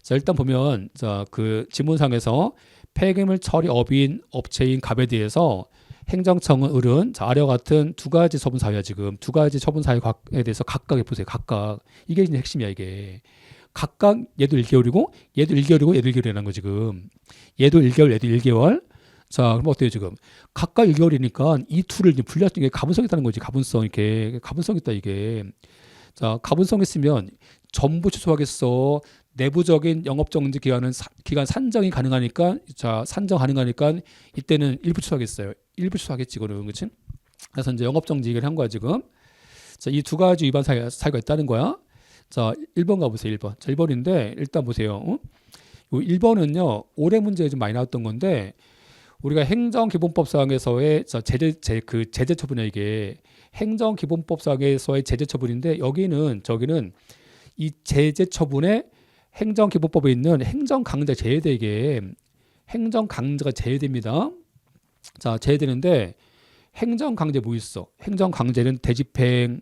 자, 일단 보면 자, 그 지문상에서 폐기물 처리 업인 업체인 갑에 대해서 행정청은 을은 자, 아래와 같은 두 가지 처분 사유야 지금. 두 가지 처분 사유에 대해서 각각 해보세요. 각각. 이게 이제 핵심이야 이게. 각각 얘도 1개월이고 얘도 1개월이고 얘도 1개월이라는 거 지금. 얘도 1개월 얘도 1개월. 자, 그럼 어때요 지금? 각각 1개월이니까 이 둘을 이제 분리할 수 있는 게 가분성이 있다는 거지. 가분성 이렇게 가분성 있다 이게. 자, 가분성 있으면 전부 취소하겠어. 내부적인 영업정지 기간 산정이 가능하니까, 자, 산정 가능하니까 이때는 일부 취소하겠어요. 일부 취소하겠지 이거는, 그렇지? 그래서 이제 영업정지 얘기를 한 거야 지금. 자, 이 두 가지 위반 사유가 있다는 거야. 자, 1번 가보세요. 1번. 자, 1번인데 일단 보세요. 요 1번은요 올해 문제에 좀 많이 나왔던 건데, 우리가 행정기본법상에서의 제재 처분이야 이게. 행정기본법상에서의 제재 처분인데 저기는 이 제재 처분에 행정기본법에 있는 행정강제 제외돼 이게. 행정강제가 제외됩니다. 자, 제외되는데 행정강제 뭐 있어? 행정강제는 대집행,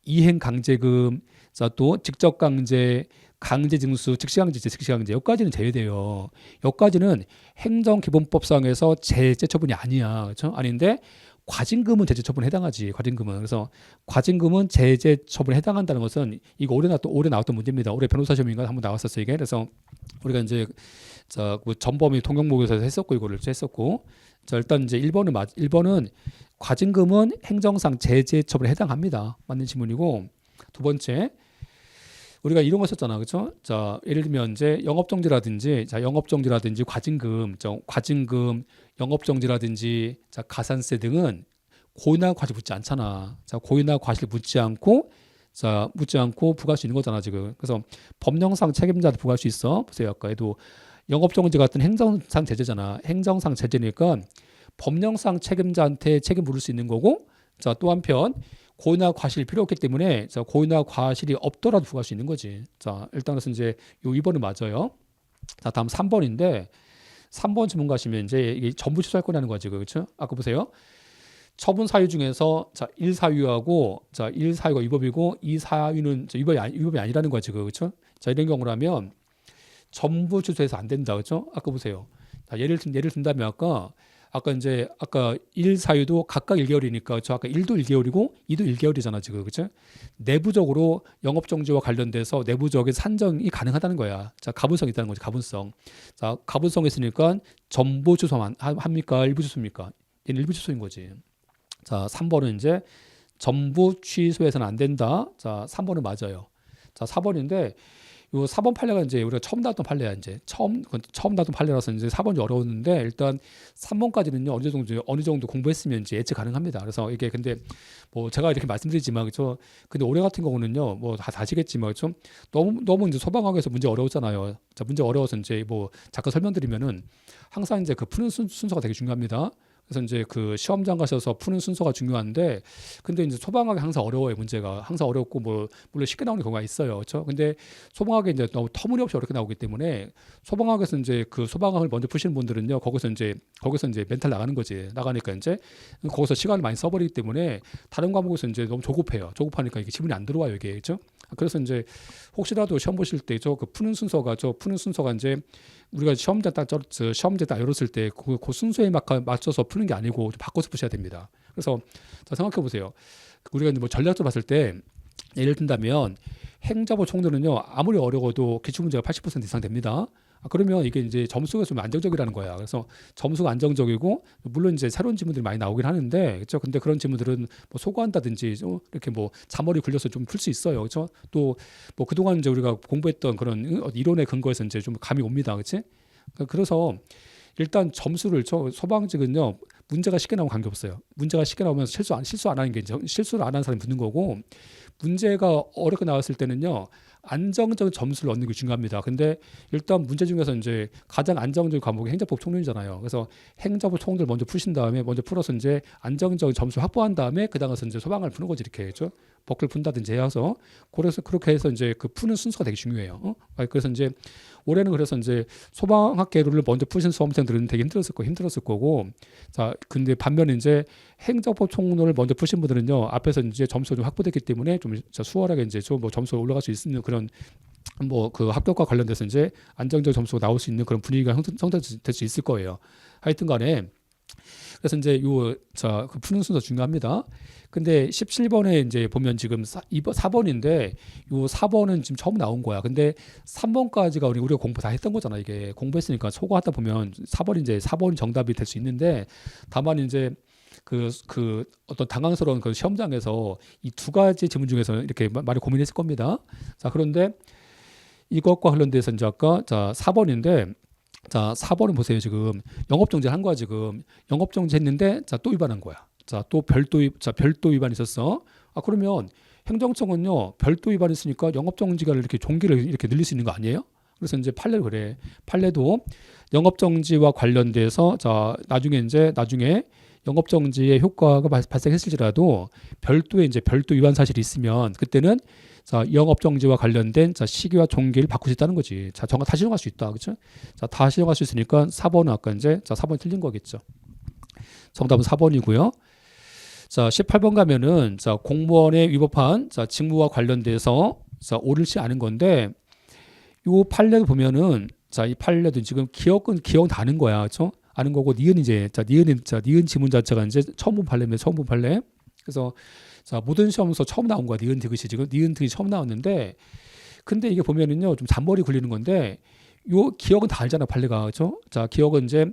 이행강제금, 자, 또 직접강제, 강제징수, 즉시강제 여기까지는 제외돼요. 여기까지는 행정기본법상에서 제재 처분이 아니야. 그렇죠? 아닌데 과징금은 제재 처분에 해당하지. 과징금은. 그래서 과징금은 제재 처분에 해당한다는 것은 이거 올해 나왔던 문제입니다. 올해 변호사 시험인가 한번 나왔었어요 이게. 그래서 우리가 이제 자, 뭐 전범위 통용목에서 했었고 이거를 했었고. 자, 일단 이제 1번은 과징금은 행정상 제재 처분에 해당합니다. 맞는 질문이고, 두 번째 우리가 이런 거 썼잖아, 그렇죠? 자, 예를 들면 이제 영업정지라든지, 자, 영업정지라든지 과징금, 영업정지라든지, 자, 가산세 등은 고의나 과실 묻지 않잖아. 자, 고의나 과실 묻지 않고 부과할 수 있는 거잖아 지금. 그래서 법령상 책임자도 부과할 수 있어. 보세요, 아까에도 영업정지 같은 행정상 제재잖아. 행정상 제재니까 법령상 책임자한테 책임 물을 수 있는 거고, 자, 또 한편 고의나 과실이 필요 없기 때문에, 자, 고의나 과실이 없더라도 부과할 수 있는 거지. 자, 일단 그래서 이제 요 2번은 맞아요. 자, 다음 3번인데 3번 질문 가시면 이제 이게 전부 취소할 거라는 거지, 그렇죠? 아까 보세요. 처분 사유 중에서 자, 1사유하고 자, 1사유가 위법이고 2사유는 위법이 아니라는 거야 지금, 그렇죠? 자, 이런 경우라면 전부 취소해서 안 된다, 그렇죠? 아까 보세요. 자, 예를 든다면 아까 1사유도 각각 1개월이니까, 그렇죠? 아까 1도 1개월이고 2도 1개월이잖아 지금, 그렇죠? 내부적으로 영업정지와 관련돼서 내부적인 산정이 가능하다는 거야. 자, 가분성이 있다는 거지, 가분성. 자, 가분성이 있으니까 전부 취소만 합니까? 일부 취소입니까? 얘는 일부 취소인 거지. 자, 3번은 이제 전부 취소해서는 안 된다. 자, 3번은 맞아요. 자, 4번인데 요 4번 판례가 이제 우리가 처음 나왔던 판례야. 이제 처음 나왔던 판례라서 이제 4번이 어려웠는데, 일단 3번까지는요 어느 정도 공부했으면 이제 예측 가능합니다. 그래서 이게 근데 뭐 제가 이렇게 말씀드리지만, 그렇죠? 근데 올해 같은 경우는요 뭐 다 아시겠지만, 좀 너무 이제 소방학에서 문제 어려웠잖아요. 자, 문제 어려워서 이제 뭐 잠깐 설명드리면은 항상 이제 그 푸는 순서가 되게 중요합니다. 그래서 이제 그 시험장 가셔서 푸는 순서가 중요한데, 근데 이제 소방학이 항상 어려워요. 문제가 항상 어렵고, 뭐 물론 쉽게 나오는 경우가 있어요, 그렇죠? 근데 소방학이 이제 너무 터무니없이 어렵게 나오기 때문에, 소방학에서 이제 그 소방학을 먼저 푸시는 분들은요 거기서 이제 멘탈 나가는 거지. 나가니까 이제 거기서 시간을 많이 써버리기 때문에 다른 과목에서 이제 너무 조급하니까 이게 지문이 안 들어와요 이게, 그렇죠? 그래서 이제 혹시라도 시험 보실 때 그 푸는 순서가 이제 우리가 시험지 딱 열었을 때 그 순서에 맞춰서 푸는 게 아니고 좀 바꿔서 푸셔야 됩니다. 그래서 자, 생각해 보세요. 우리가 이제 뭐 전략적으로 봤을 때 예를 든다면 행정부 총론은요 아무리 어려워도 기출문제가 80% 이상 됩니다. 그러면 이게 이제 점수가 좀 안정적이라는 거야. 그래서 점수가 안정적이고, 물론 이제 새로운 질문들이 많이 나오긴 하는데, 그렇죠? 근데 그런 질문들은 뭐 소거한다든지 이렇게 뭐 잔머리 굴려서 좀 풀 수 있어요, 그렇죠? 또 뭐 그동안 이제 우리가 공부했던 그런 이론의 근거에서 이제 좀 감이 옵니다, 그렇지? 그래서 일단 점수를 소방직은요 문제가 쉽게 나오면 관계없어요. 문제가 쉽게 나오면 실수 안 하는 게 이제 실수를 안 하는 사람이 붙는 거고, 문제가 어렵게 나왔을 때는요 안정적인 점수를 얻는 게 중요합니다. 근데 일단 문제 중에서 이제 가장 안정적인 과목이 행정법 총론이잖아요. 그래서 행정법 총론을 먼저 푸신 다음에 먼저 풀어서 이제 안정적인 점수를 확보한 다음에 그 다음에서 이제 소방을 푸는 거지 이렇게 했죠. 법을 푼다든지 해서 그래서 그렇게 해서 이제 그 푸는 순서가 되게 중요해요. 그래서 이제 올해는 그래서 이제 소방학 계류를 먼저 푸신 수험생들은 되게 힘들었을 거고 자 근데 반면에 이제 행정법 총론을 먼저 푸신 분들은요 앞에서 이제 점수가 좀 확보됐기 때문에 좀 수월하게 이제 좀 뭐 점수가 올라갈 수 있는 그런 뭐 그 합격과 관련돼서 이제 안정적 점수가 나올 수 있는 그런 분위기가 형성될 수 있을 거예요. 하여튼간에 그래서 이제 그 푸는 순서 중요합니다. 근데 17번에 이제 보면 지금 4번인데 요 4번은 지금 처음 나온 거야. 근데 3번까지가 우리가 공부 다 했던 거잖아. 이게 공부했으니까 소거하다 보면 4번 정답이 될 수 있는데 다만 이제 그 어떤 당황스러운 그 시험장에서 이 두 가지 질문 중에서 이렇게 많이 고민했을 겁니다. 자, 그런데 이것과 관련돼서 이제 아까 자 4번인데 자 4번은 보세요. 지금 영업정지를 한 거야. 지금 영업정지 했는데 자 또 위반한 거야. 자 또 별도 위반이 있었어. 그러면 행정청은요 별도 위반했으니까 영업정지가 이렇게 종기를 이렇게 늘릴 수 있는 거 아니에요? 그래서 이제 판례를 그래. 판례도 영업정지와 관련돼서 자 나중에 영업정지의 효과가 발생했을지라도 별도의 이제 별도 위반 사실이 있으면 그때는 자 영업정지와 관련된 자 시기와 종기를 바꿀 수 있다는 거지. 자 다시 정할 수 있다, 그렇죠? 자 다시 정할 수 있으니까 4번은 아까 이제 자 4번 틀린 거겠죠. 정답은 4번이고요. 자 18번 가면은 자 공무원의 위법한 자 직무와 관련돼서 자 옳지 않은 건데 요 판례를 보면은 자 이 판례도 지금 기억은 다는 거야, 그렇죠? 아는 거고 니은 이제 니은 지문 자체가 이제 처음 본 판례입니다. 처음 본 판례. 그래서 자 모든 시험에서 처음 나온 거야. 니은 디귿이 지금 니은 디귿이 처음 나왔는데 근데 이게 보면은요 좀 잔머리 굴리는 건데 요 기억은 다 알잖아 판례가, 그렇죠? 자 기억은 이제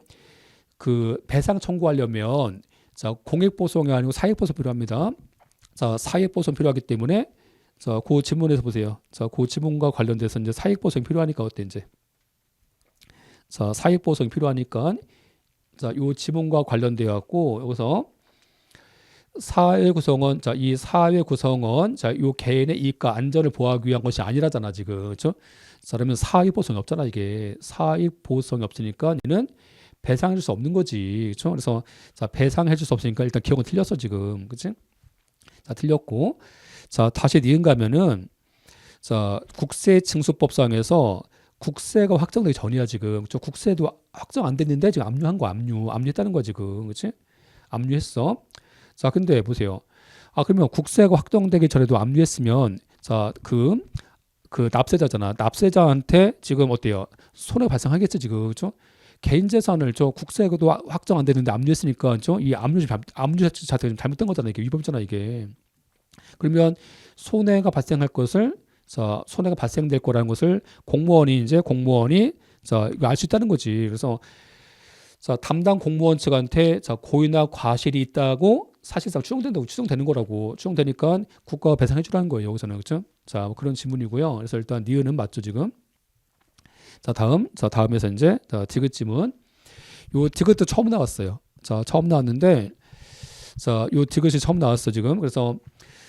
그 배상 청구하려면 자 공익 보상이 아니고 사익 보상 필요합니다. 자 사익 보상 필요하기 때문에 자 그 지문에서 보세요. 자 그 지문과 관련돼서 이제 사익 보상 필요하니까 어때 이제 자 사익 보상이 필요하니까 자, 요 지문과 관련돼 갖고 여기서 사회 구성원, 자, 이 사회 구성원, 자, 요 개인의 이익과 안전을 보호하기 위한 것이 아니라잖아 지금, 그렇죠? 자, 그러면 사익 보상이 없잖아 이게 사익 보상이 없으니까 얘는 배상해줄 수 없는 거지, 그렇죠? 그래서 자, 배상해줄 수 없으니까 일단 기억은 틀렸어 지금, 그렇지? 자, 틀렸고, 자, 다시 니은 가면은 자, 국세징수법상에서 국세가 확정되기 전이야 지금. 저 국세도 확정 안 됐는데 지금 압류한 거 압류했다는 거야 지금, 그렇지? 압류했어. 자, 근데 보세요. 그러면 국세가 확정되기 전에도 압류했으면 그 납세자잖아. 납세자한테 지금 어때요? 손해 발생하겠지 지금, 그렇죠? 개인 재산을 저 국세도 확정 안 되는데 압류했으니까 이 압류 자체가 잘못된 거잖아. 이게 위법이잖아 이게. 그러면 손해가 발생할 것을 자, 손해가 발생될 거라는 것을 공무원이 자, 알 수 있다는 거지. 그래서 자, 담당 공무원 측한테 자, 고의나 과실이 있다고 사실상 추정되는 거라고. 추정되니까 국가가 배상해 주라는 거예요. 여기서는. 그렇죠? 자, 뭐 그런 질문이고요. 그래서 일단 니은은 맞죠, 지금. 자, 다음에서 이제 자, 디귿 지문. 요 디귿도 처음 나왔어요. 자, 처음 나왔는데 자, 요 디귿이 처음 나왔어, 지금. 그래서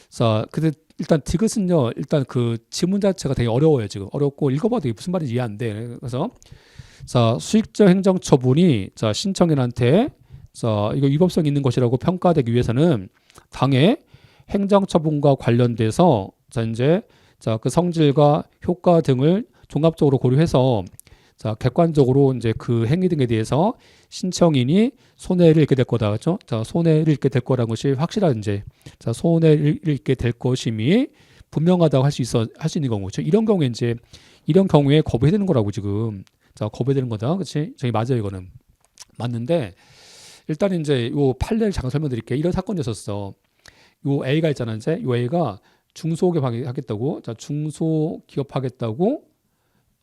자, 근데 일단 디귿은요, 일단 그 지문 자체가 되게 어려워요, 지금. 어렵고 읽어봐도 이게 무슨 말인지 이해 안 돼. 그래서 자, 수익적 행정처분이 자, 신청인한테 자, 이거 위법성 있는 것이라고 평가되기 위해서는 당의 행정처분과 관련돼서 자, 이제 자, 그 성질과 효과 등을 종합적으로 고려해서 자, 객관적으로 이제 그 행위 등에 대해서 신청인이 손해를 입게 될 거다. 그렇죠? 자, 손해를 입게 될 거라는 것이 확실한 이제 자, 손해를 입게 될 것임이 분명하다고 할 수 있는 경우죠. 이런 경우에 거부해야 되는 거라고 지금. 자, 거부해야 되는 거다. 그렇지? 저기 맞아요, 이거는. 맞는데 일단 이제 요 판례를 잠깐 설명드릴게요. 이런 사건이 있었어. 요 A가 있잖아, 이제. 요 A가 중소기업 하겠다고. 자, 중소기업 하겠다고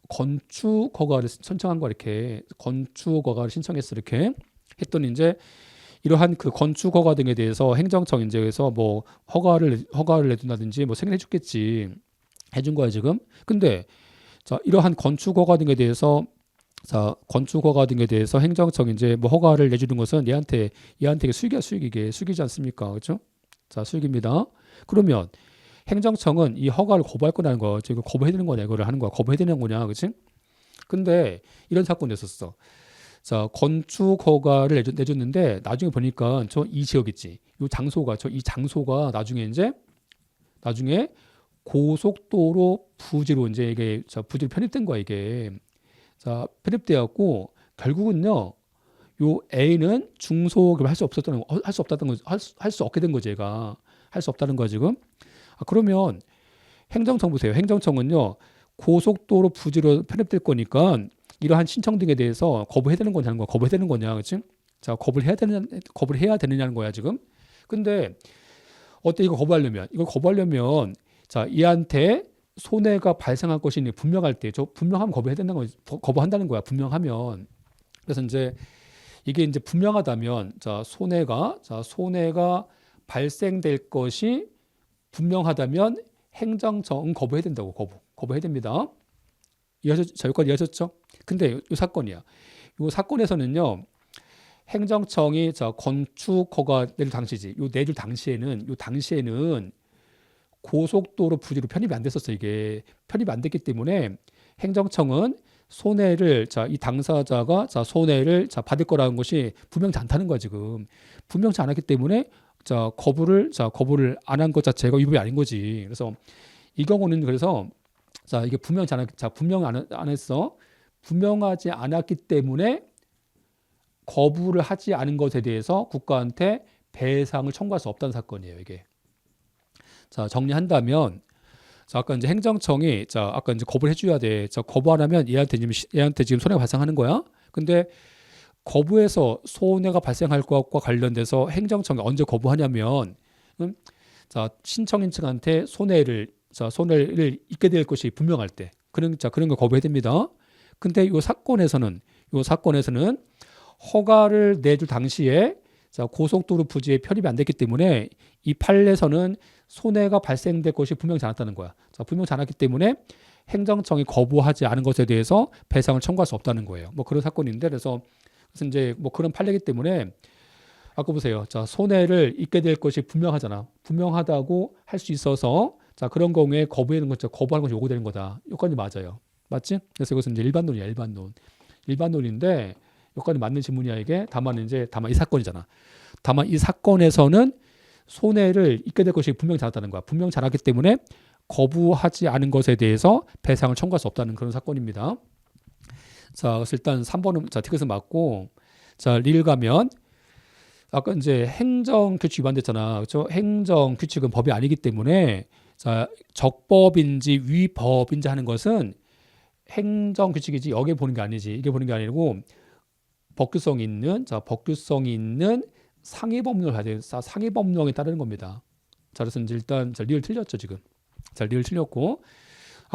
건축 허가를 신청한 거 이렇게 건축 허가를 신청했어 이렇게 했더니 이제 이러한 그 건축 허가 등에 대해서 행정청 인제에서 뭐 허가를 내준다든지 뭐 승인해 줬겠지 해준 거야 지금. 근데 자 이러한 건축 허가 등에 대해서 행정청 이제 뭐 허가를 내주는 것은 얘한테 수익이야 수익 이게 수익이지 않습니까, 그렇죠? 자 수익입니다. 그러면 행정청은 이 허가를 거부할 거냐는 거, 지금 거부해야 되는 거냐 이거를 하는 거야. 거부해야 되는 거냐, 그렇지? 근데 이런 사건이 있었어. 자, 건축 허가를 내줬는데 나중에 보니까 저 이 지역 있지. 이 장소가 이 장소가 나중에 고속도로 부지로 이제 이게 부지로 편입된 거야 이게. 자, 편입되었고 결국은요. 요 A는 중소기업을 할 수 없었다는 할 수 없다는 거, 할 수 없게 된 거지 얘가. 할 수 없다는 거야 지금. 그러면 행정청 보세요. 행정청은요. 고속도로 부지로 편입될 거니까 이러한 신청 등에 대해서 거부해야 되는 거냐는 거야. 거부해야 되는 거냐, 그렇지? 자, 거부를 해야 되느냐는 거야 지금. 근데 어때 이거 거부하려면? 이걸 거부하려면 자, 이한테 손해가 발생할 것이 분명할 때, 저 분명하면 거부해야 된다는 거, 거부한다는 거야. 분명하면. 그래서 이제 이게 이제 분명하다면, 자, 손해가 발생될 것이 분명하다면 행정청은 거부해야 된다고. 거부해야 됩니다. 자, 여기까지 이해하셨죠? 근데 이 사건이야. 이 사건에서는요, 행정청이 자, 건축 허가 내줄 당시지. 내줄 당시에는 고속도로 부지로 편입이 안 됐었어. 이게 편입이 안 됐기 때문에 행정청은 손해를 이 당사자가 손해를 받을 거라는 것이 분명치 않다는 거야 지금. 분명치 않았기 때문에 거부를 안 한 것 자체가 위법이 아닌 거지. 그래서 이 경우는 그래서 이게 분명하지 않았기 때문에 거부를 하지 않은 것에 대해서 국가한테 배상을 청구할 수 없다는 사건이에요 이게. 자, 정리한다면, 아까 이제 행정청이, 아까 이제 거부를 해줘야 돼. 거부 안 하면 얘한테 지금 손해가 발생하는 거야. 근데 거부해서 손해가 발생할 것과 관련돼서 행정청이 언제 거부하냐면, 신청인 측한테 손해를 입게 될 것이 분명할 때. 그런 걸 거부해야 됩니다. 근데 이 사건에서는 허가를 내줄 당시에 고속도로 부지에 편입이 안 됐기 때문에 이 판례에서는 손해가 발생될 것이 분명치 않았다는 거야. 분명치 않았기 때문에 행정청이 거부하지 않은 것에 대해서 배상을 청구할 수 없다는 거예요. 뭐 그런 사건인데 그래서 이제 뭐 그런 판례이기 때문에 아까 보세요. 손해를 입게 될 것이 분명하잖아. 분명하다고 할 수 있어서 그런 경우에 거부하는 것이 요구되는 거다. 여기까지 맞아요. 맞지? 그래서 이것은 이제 일반론이야. 일반론인데 여기까지 맞는 질문이야 이게. 다만 이 사건이잖아. 다만 이 사건에서는 손해를 입게 될 것이 분명치 않았다는 거야. 분명치 않았기 때문에 거부하지 않은 것에 대해서 배상을 청구할 수 없다는 그런 사건입니다. 자, 그래서 일단 3번은 티켓은 맞고, 리를 가면 아까 이제 행정 규칙 위반됐잖아. 그렇죠? 행정 규칙은 법이 아니기 때문에 적법인지 위법인지 하는 것은 행정 규칙이지 여기에 보는 게 아니지. 이게 보는 게 아니고 법규성이 있는 상위 법령을 가야 돼. 상위 법령에 따르는 겁니다. 자, 그래서 이제 일단 리을 틀렸죠 지금. 리을 틀렸고.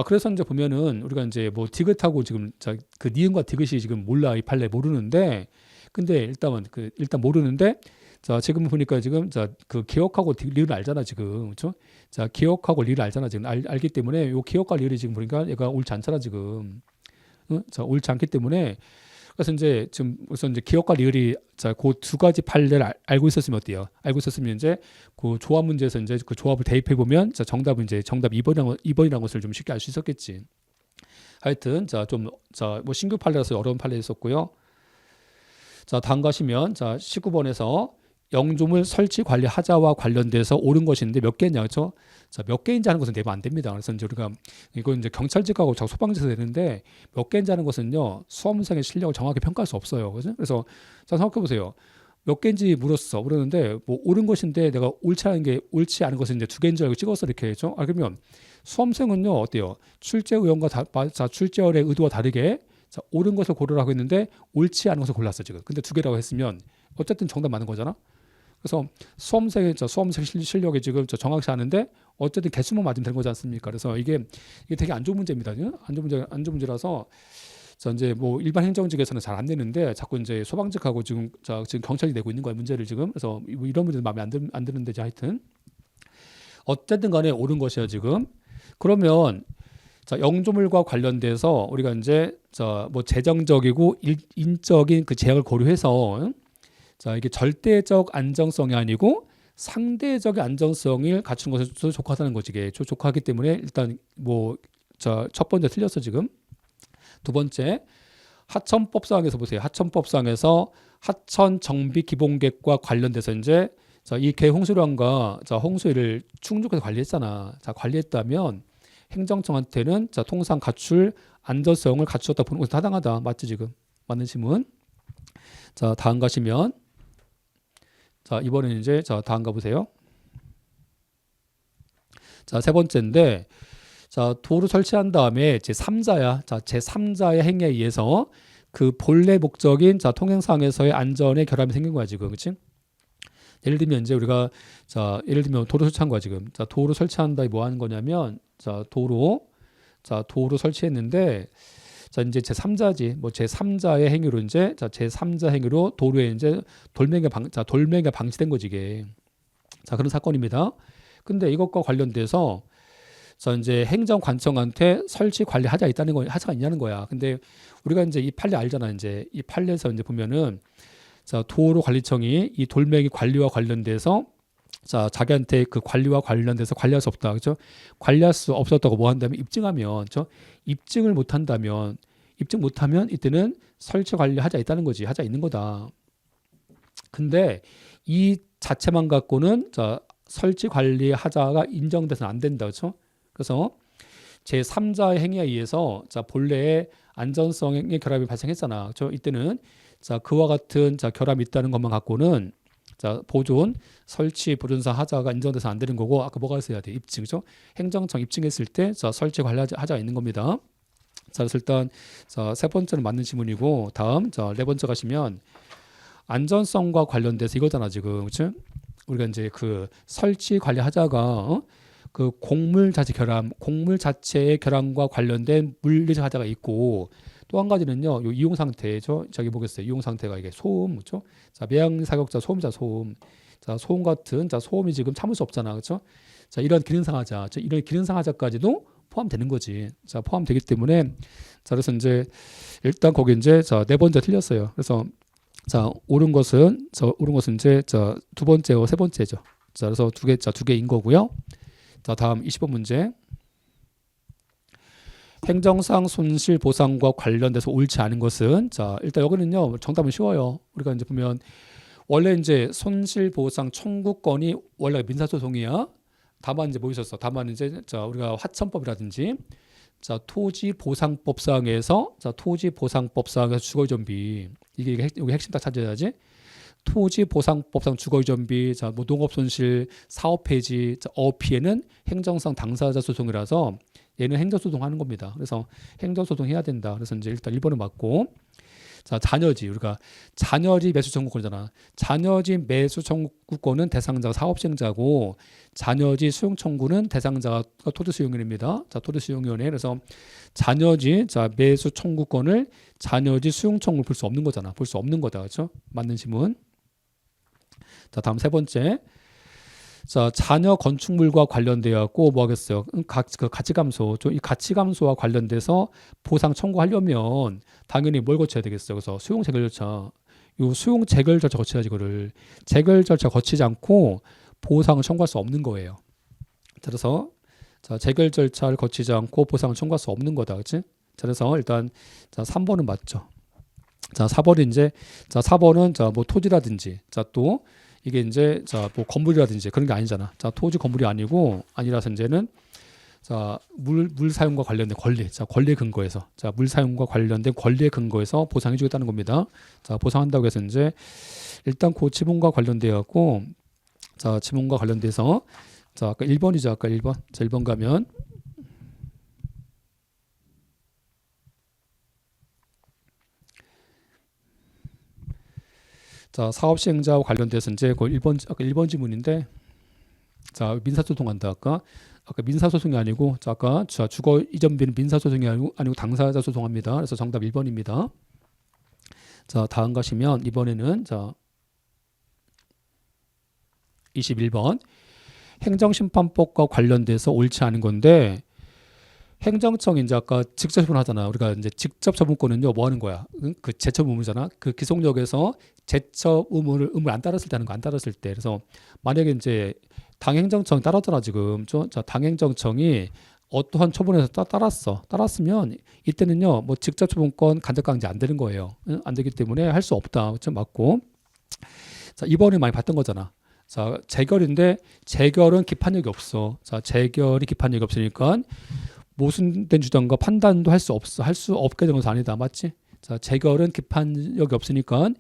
그래서 이제 보면은 우리가 이제 뭐 디귿하고 지금 그 니은과 디귿이 지금 몰라. 이 판례 모르는데. 근데 일단 모르는데. 지금 보니까 지금 그 기억하고 리을 알잖아 지금. 그렇죠? 기억하고 리을 알잖아 지금. 알기 때문에 요 기억과 리을이 지금 보니까 얘가 옳지 않잖아 지금. 옳지 않기 때문에 그래서 이제 기억과 리을이 그 두 가지 판례를 알고 있었으면 어때요? 알고 있었으면 이제 그 조합 문제에서 이제 그 조합을 대입해 보면 정답은 이제 정답 2번이라는 것을 좀 쉽게 알 수 있었겠지. 하여튼 뭐 신규 판례라서 어려운 판례 있었고요. 다음 가시면 19번에서 영주물 설치 관리하자와 관련돼서 옳은 것인데 몇 개냐, 그렇죠? 몇 개인지 하는 것은 내면 안 됩니다. 그래서 이제 우리가 이거 이제 경찰직하고 소방지에서 되는데 몇 개인지 하는 것은요 수험생의 실력을 정확히 평가할 수 없어요. 그래서 생각해 보세요. 몇 개인지 물었는데 뭐 옳은 것인데 내가 옳지 않은 것은 이제 두 개인 줄 알고 찍었어 이렇게 했죠. 그러면 수험생은요 어때요? 출제 의원과 출제원의 의도와 다르게 옳은 것을 고르라고 했는데 옳지 않은 것을 골랐어 지금. 근데 두 개라고 했으면 어쨌든 정답 맞는 거잖아. 그래서 수험생 실력이 지금 정확치 않은데 어쨌든 개수만 맞으면 되는 거지 않습니까? 그래서 이게 되게 안 좋은 문제입니다. 안 좋은 문제라서 이제 뭐 일반 행정직에서는 잘 안 내는데 자꾸 이제 소방직하고 지금 경찰이 내고 있는 거야 문제를 지금. 그래서 뭐 이런 문제는 마음에 안 드는데 하여튼 어쨌든 간에 옳은 것이야 지금. 그러면 영조물과 관련돼서 우리가 이제 뭐 재정적이고 인적인 그 제약을 고려해서 이게 절대적 안정성이 아니고 상대적인 안전성을 갖추는 것에 족하다는 거지. 이게 족하기 때문에 일단 뭐 첫 번째 틀렸어 지금. 두 번째 하천법상에서 보세요. 하천법상에서 하천 정비 기본계획과 관련돼서 이제 이 개홍수량과 홍수위를 충족해서 관리했잖아. 자, 관리했다면 행정청한테는 통상 갖출 안전성을 갖추었다 보는 것이 타당하다. 맞지 지금? 맞는 질문. 자, 다음 가시면 자, 이번에는 이제 다음 가보세요. 자, 세 번째인데 자, 도로 설치한 다음에 제3자야. 자, 제3자의 행위에 의해서 그 본래 목적인 통행상에서의 안전에 결함이 생긴 거야 지금. 그렇지? 예를 들면 이제 우리가 예를 들면 도로 설치한 거야 지금. 자, 도로 설치한다 뭐 하는 거냐면 도로 설치했는데 이제 제3자지. 뭐 제3자의 행위로 이제 제3자 행위로 도로에 이제 돌멩이가 방치된 거지 이게. 자, 그런 사건입니다. 근데 이것과 관련돼서 이제 행정관청한테 설치 관리 하자가 있냐는 거야. 근데 우리가 이제 이 판례 알잖아. 이제 이 판례에서 이제 보면은 도로관리청이 이 돌멩이 관리와 관련돼서 자기한테 그 관리와 관련돼서 관리할 수 없다. 그렇죠? 관리할 수 없었다고 뭐 한다면 입증하면, 그렇죠? 입증을 못 한다면 이때는 설치 관리 하자 있다는 거지. 하자 있는 거다. 근데 이 자체만 갖고는 설치 관리 하자가 인정돼서는 안 된다. 그렇죠? 그래서 제3자의 행위에 의해서 본래의 안전성의 결함이 발생했잖아. 그렇죠? 이때는 그와 같은 결함이 있다는 것만 갖고는 보존, 설치, 보존사 하자가 인정돼서 안 되는 거고, 아까 뭐가 있어야 돼? 입증. 그렇죠? 행정청 입증했을 때 설치 관리 하자가 있는 겁니다. 자, 그래서 일단 세 번째는 맞는 질문이고, 다음 네 번째 가시면 안전성과 관련돼서 이거잖아 지금. 그렇죠? 우리가 이제 그 설치 관리 하자가 그 곡물 자체의 결함과 관련된 물리적 하자가 있고, 또 한 가지는요, 요 이용 상태죠. 저기 보겠어요. 이용 상태가 이게 소음, 그렇죠? 매양 사격자 소음이자 소음. 소음 같은 소음이 지금 참을 수 없잖아, 그렇죠? 이런 기능상 하자, 이런 기능상 하자까지도 포함되는 거지. 포함되기 때문에 그래서 이제 일단 거기 이제 네 번째 틀렸어요. 그래서 옳은 것은 이제 두 번째와 세 번째죠. 그래서 두 개인 거고요. 다음 20번 문제. 행정상 손실 보상과 관련돼서 옳지 않은 것은 일단 여기는요 정답은 쉬워요. 우리가 이제 보면 원래 이제 손실 보상 청구권이 원래 민사소송이야. 다만 이제 뭐 있었어? 다만 이제 우리가 화천법이라든지 토지보상법상에서 주거이전비 이게 여기 핵심 딱 찾아야지. 토지보상법상 주거이전비, 뭐 농업손실, 사업폐지, 어피해는 행정상 당사자 소송이라서 얘는 행정소송 하는 겁니다. 그래서 행정소송 해야 된다. 그래서 이제 일단 1번은 맞고, 자녀지 우리가 자녀지 매수 청구권이잖아. 자녀지 매수 청구권은 대상자가 사업시행자고, 자녀지 수용 청구는 대상자가 토지수용인입니다. 토지수용위원회. 그래서 자녀지 매수 청구권을 자녀지 수용 청구를 볼 수 없는 거잖아. 볼 수 없는 거다. 그렇죠? 맞는 질문. 다음 세 번째. 자녀 건축물과 관련되었고 뭐 하겠어요? 그 가치 감소. 이 가치 감소와 관련돼서 보상 청구하려면 당연히 뭘 거쳐야 되겠어요? 그래서 수용 재결 절차. 이 수용 재결 절차 거쳐야지. 이거를 재결 절차 거치지 않고 보상을 청구할 수 없는 거예요. 그래서 재결 절차를 거치지 않고 보상을 청구할 수 없는 거다. 그렇지? 그래서 일단 3번은 맞죠. 4번은 이제 4번은 뭐 토지라든지 또 이게 이제 뭐 건물이라든지 그런 게 아니잖아. 토지 건물이 아니라서 이제는 물 사용과 관련된 권리 근거에서 물 사용과 관련된 권리에 근거해서 보상해 주겠다는 겁니다. 보상한다고 해서 이제 일단 그 지문과 관련되어 갖고 지문과 관련돼서 아까 1번이죠. 아까 1번. 1번 가면 사업 시행자와 관련돼서 이제 그 1번 아까 1번 지문인데 민사소송한다. 아까 민사소송이 아니고 아까 주거 이전비는 민사소송이 아니고 당사자 소송합니다. 그래서 정답 1번입니다. 다음 가시면 이번에는 21번 행정심판법과 관련돼서 옳지 않은 건데, 행정청이 이제 아까 직접 처분하잖아. 우리가 이제 직접 처분권은요, 뭐 하는 거야? 응? 그 제처 의무잖아. 그 기속력에서 제처 의무를 안 따랐을 때 하는 거, 안 따랐을 때. 그래서 만약에 이제 당행정청 따랐잖아, 지금. 자, 당행정청이 어떠한 처분에서 따랐어. 따랐으면 이때는요, 뭐 직접 처분권 간접 강제 안 되는 거예요. 응? 안 되기 때문에 할 수 없다. 좀 맞고. 자, 이번에 많이 봤던 거잖아. 자, 재결인데 재결은 기판력이 없어. 자, 재결이 기판력이 없으니까 모순된 주장과 판단도 할 수 없게 된 것은 아니다. 맞지? 자, 재결은 기판력이 없으니까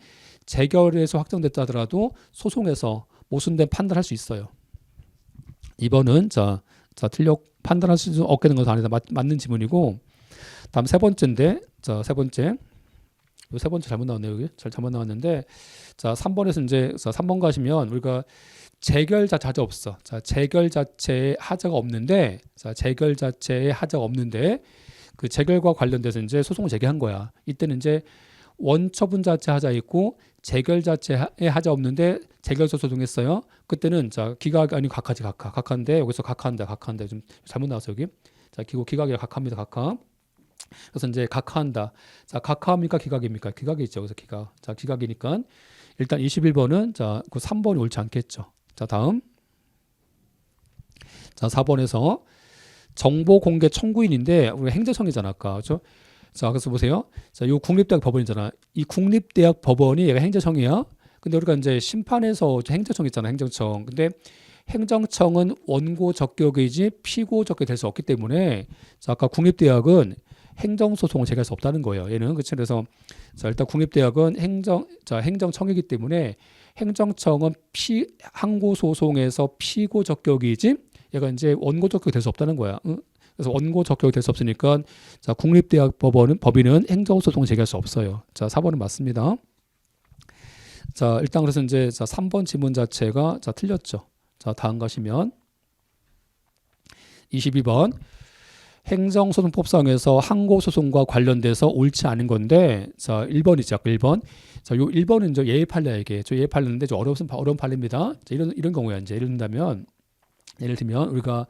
재결에서 확정됐다 하더라도 소송에서 모순된 판단할 수 있어요. 2번은 틀려 판단할 수 없게 된 것은 아니다. 맞는 지문이고, 다음 세 번째인데, 자, 세 번째 잘못 나왔네요. 여기 잘못 나왔는데, 자, 3번에서 이제 3번 가시면 우리가 재결 자체 하자 없어. 자, 재결 자체에 하자가 없는데, 그 재결과 관련돼서 이제 소송을 제기한 거야. 이때는 이제 원처분 자체 하자 있고 재결 자체에 하자 없는데 재결서 소송했어요. 그때는 자, 기각 아니 각하지 각하인데 여기서 각하한다 좀 잘못 나왔어 여기. 자, 기각이 각하입니다. 각하. 그래서 이제 각하한다. 자, 각하입니까 기각입니까? 기각이죠. 그래서 기각. 자, 기각이니까 일단 21번은 자, 그 3번이 옳지 않겠죠. 자, 다음. 자, 4번에서 정보 공개 청구인인데 우리 행정청이잖아 아까. 그렇죠? 자, 그래서 보세요. 자, 요 국립대학 법원이잖아. 이 국립대학 법원이 얘가 행정청이야. 근데 우리가 이제 심판에서 행정청 있잖아. 행정청. 근데 행정청은 원고 적격이지 피고 적격이 될 수 없기 때문에 자, 아까 국립대학은 행정소송을 제기할 수 없다는 거예요. 얘는 그렇죠. 그래서 자, 일단 국립대학은 행정청이기 때문에 행정청은 항고소송에서 피고 적격이지 얘가 이제 원고 적격이 될 수 없다는 거야. 응? 그래서 원고 적격이 될 수 없으니까 자, 국립대학 법인은 행정소송 제기할 수 없어요. 자, 4번은 맞습니다. 자, 일단 그래서 이제 자, 3번 지문 자체가 자, 틀렸죠. 자, 다음 가시면 22번 행정소송법상에서 항고소송과 관련돼서 옳지 않은 건데 자, 1번이죠. 1번. 자, 요 1번은 이제 예외 판례야 이게. 저 예외 판례인데 좀 어려운 판례입니다. 자, 이런 경우야 이제 예를 들면 우리가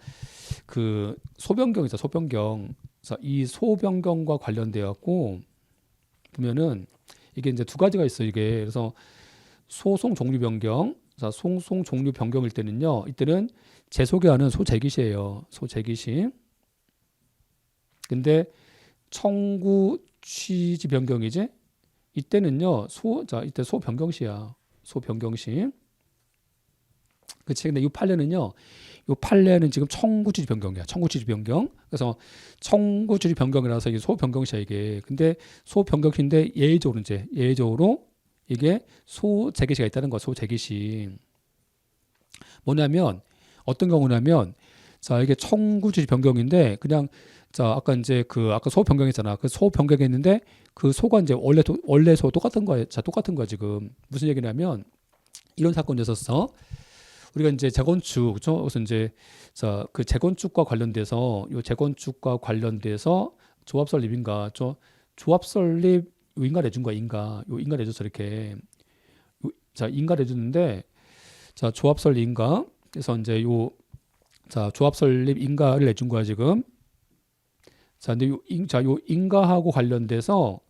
그 소변경이죠. 소변경. 자, 이 소변경과 관련돼 갖고 보면은 이게 이제 두 가지가 있어 이게. 그래서 소송 종류 변경. 자, 소송 종류 변경일 때는요. 이때는 재소개하는 소재기시예요. 소재기시. 근데 청구 취지 변경이지. 이때는요. 이때 소변경시야. 소변경시. 그치. 근데 이 판례는요. 이 판례는 지금 청구 취지 변경이야. 청구 취지 변경. 그래서 청구 취지 변경이라서 이게 소변경시야 이게. 근데 소변경시인데 예외적으로 이게 소재기시가 있다는 거야. 소재기시. 뭐냐면 어떤 경우냐면 자, 이게 청구 취지 변경인데 그냥 자, 아까 이제 아까 소 변경했잖아. 그 소 변경했는데 그 소가 이제 원래 소 똑같은 거야. 자, 똑같은 거야 지금. 무슨 얘기냐면 이런 사건이 있었어. 우리가 이제 재건축, 그렇죠? 그래서 이제 자, 그 재건축과 관련돼서 조합 설립인가, 조합 설립 인가 내준 거야, 인가 내줘서 이렇게 자, 인가 내줬는데 자, 조합 설립 인가. 그래서 이제 조합 설립 인가를 내준 거야 지금. 자, 근데 요 인가하고 관련돼서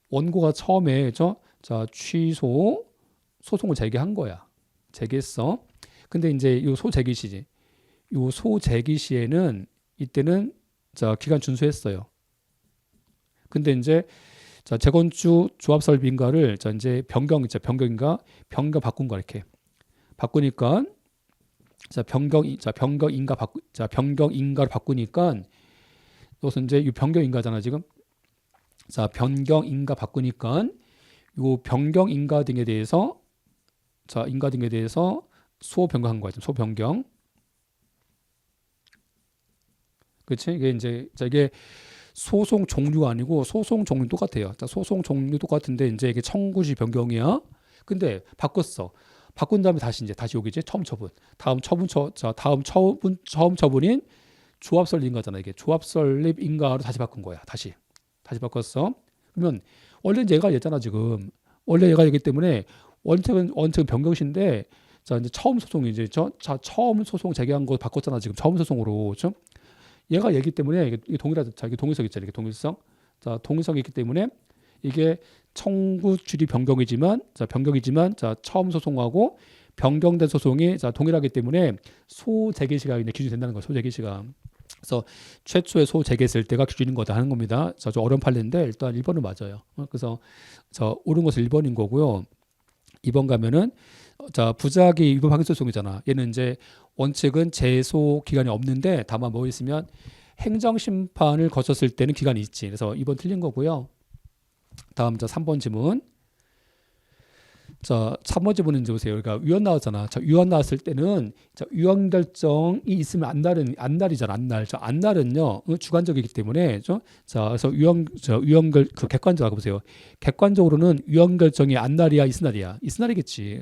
원고가 처음에 자, 취소 소송을 제기한 거야. 제기했어. 근데 이제 요 소재기 시에는 이때는 자, 기간 준수했어요. 근데 이제 자, 재건축 조합 설립 인가를 자, 이제 변경 바꾼 거 이렇게. 바꾸니까 변경 인가를 바꾸니까 이것은 이제 이 변경 인가잖아 지금. 자, 변경 인가 바꾸니까 요 변경 인가 등에 대해서 소 변경한 거야. 소 변경. 그렇지? 이게 소송 종류가 아니고 소송 종류 똑같아요. 자, 소송 종류 똑같은데 이제 이게 청구지 변경이야. 근데 바꿨어. 바꾼 다음에 다시 여기지. 처음 처분. 다음 처분인 조합 설립 인가잖아. 이게 조합 설립 인가로 다시 바꾼 거야. 다시 바꿨어. 그러면 원래 얘가 얘잖아 지금. 원래 얘가 얘기 때문에 원칙은 변경시인데 자, 이제 처음 소송이지. 처음 소송 제기한 거 바꿨잖아 지금. 처음 소송으로. 그렇죠? 얘가 얘기 때문에 이게 동일하다. 자, 이게 동일성 있잖아요. 이게 동일성. 자, 동일성이 있기 때문에 이게 청구 주리 변경이지만 자, 처음 소송하고 변경된 소송이 자, 동일하기 때문에 소재개 시가 이제 기준이 된다는 거예요. 소재개 시가. 그래서 최초의 소재개했을 때가 기준인 거다 하는 겁니다. 자, 좀 어려운 판례인데 일단 1번은 맞아요. 그래서 자, 옳은 것은 1번인 거고요. 2번 가면은 자, 부작위 위법 확인 소송이잖아. 얘는 이제 원칙은 제소 기간이 없는데 다만 뭐 있으면 행정 심판을 거쳤을 때는 기간이 있지. 그래서 2번 틀린 거고요. 다음 자 3번 지문. 자, 3번 지문은 이제 보세요. 그러니까 위헌 나왔잖아. 자, 위헌 나왔을 때는 자, 위헌 결정이 있으면 안날이잖아. 안날. 자, 안날은요 주관적이기 때문에 자, 그래서 그 객관적으로 보세요. 객관적으로는 위헌 결정이 안날이야, 이스날이야. 이스날이겠지.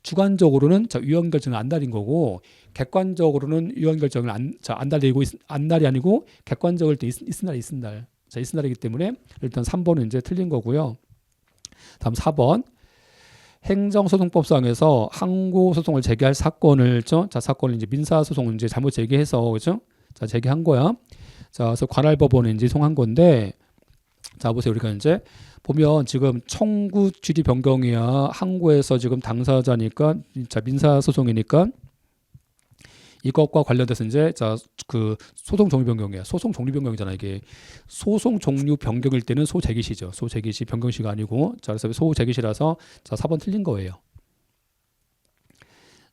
주관적으로는 자, 위헌 결정은 안날인 거고, 객관적으로는 위헌 결정을 안날이고 안날이 아니고 객관적일 때 이스날. 자, 이스날이기 때문에 일단 3번은 이제 틀린 거고요. 다음 4번. 행정소송법상에서 항고소송을 제기할 사건을 자, 사건을 이제 민사소송을 이제 잘못 제기해서 그죠? 자, 제기한 거야. 자, 그래서 관할법원에 이제 송한 건데, 자, 보세요. 우리가 이제 보면 지금 청구 취지 변경이야. 항고에서 지금 당사자니까 자, 민사소송이니까 이것과 관련돼서 이제 자, 그 소송 종류 변경이야. 소송 종류 변경이잖아. 이게 소송 종류 변경일 때는 소재기시죠. 소재기시 변경시가 아니고, 자, 그래서 소재기시라서 자, 4번 틀린 거예요.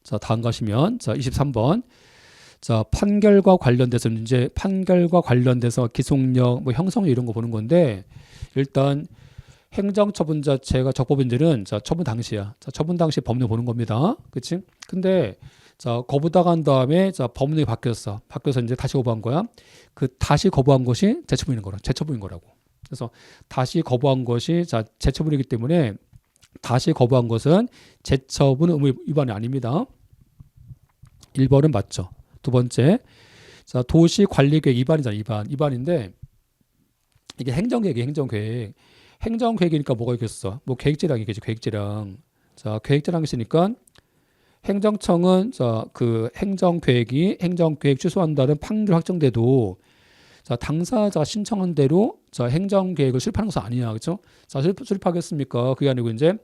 자, 다음 가시면 자, 23번. 자, 판결과 관련돼서 기속력, 뭐 형성력 이런 거 보는 건데, 일단 행정처분 자체가 적법인지는 자, 처분 당시야. 자, 처분 당시 법률 보는 겁니다. 그치? 근데 자, 거부당한 다음에 자, 법률이 바뀌어서 이제 다시 거부한 거야. 그 다시 거부한 것이 재처분인 거라고. 그래서 다시 거부한 것이 자, 재처분이기 때문에 다시 거부한 것은 재처분 의무 위반이 아닙니다. 1번은 맞죠. 두 번째. 자, 도시 관리계획 위반이잖아. 위반인데 이게 행정계획이니까 뭐가 있겠어? 뭐 계획재량이겠지. 계획재량. 자, 계획재량 있으니까 행정청은 자, 그 행정계획 취소한다는 판결 확정돼도 자, 당사자가 신청한 대로 자, 행정계획을 수립하는 것은 아니야. 그렇죠? 자, 수립하겠습니까? 그게 아니고 이제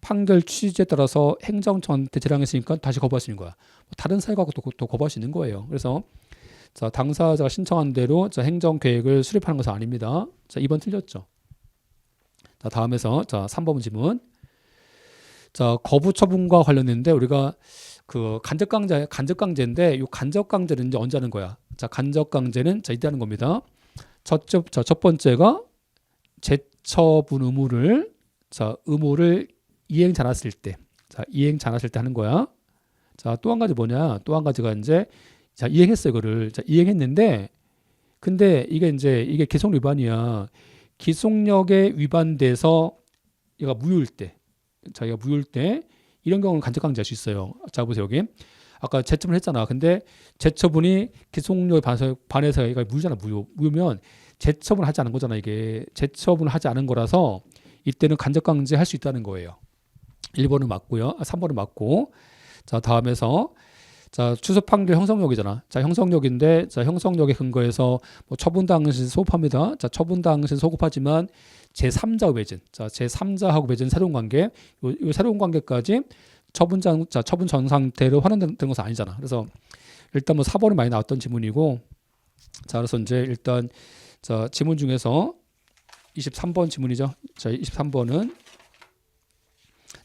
판결 취지에 따라서 행정청한테 재량했으니까 다시 거부할 수 있는 거야. 다른 사유가 또 거부할 수 있는 거예요. 그래서 자, 당사자가 신청한 대로 자, 행정계획을 수립하는 것은 아닙니다. 자, 2번 틀렸죠. 자, 다음에서 자, 3번 지문. 자, 거부 처분과 관련된데 우리가 그 간접강제인데 이 간접강제는 이제 언제 하는 거야? 자, 간접강제는 자, 이때 하는 겁니다. 첫 번째가 재처분 의무를 이행 잘했을 때. 자, 이행 잘했을 때 하는 거야. 자, 또 한 가지 뭐냐? 또 한 가지가 이제 자, 이행했어요, 이거를. 자, 이행했는데 근데 이게 기속력 위반이야. 기속력에 위반돼서 얘가 무효일 때. 자기가 무효일 때 이런 경우는 간접강제할 수 있어요. 자, 보세요. 여기 아까 재처분을 했잖아. 근데 재처분이 기속력에 반해서 얘가 무효잖아. 무효면 재처분을 하지 않은 거잖아. 이게 재처분을 하지 않은 거라서 이때는 간접강제 할 수 있다는 거예요. 1번은 맞고요. 3번은 맞고. 자, 다음에서 자, 추수 판결 형성력이잖아. 자, 형성력인데 자, 형성력에 근거해서 뭐 처분 당시 소급합니다. 자, 처분 당시 소급하지만 제3자 외진. 자, 제3자하고 맺은 새로운 관계. 요 새로운 관계까지 처분 전 상태로 환원되는 것은 아니잖아. 그래서 일단 뭐 4번은 많이 나왔던 지문이고, 자, 그래서 이제 일단 자, 지문 중에서 23번 지문이죠. 자, 23번은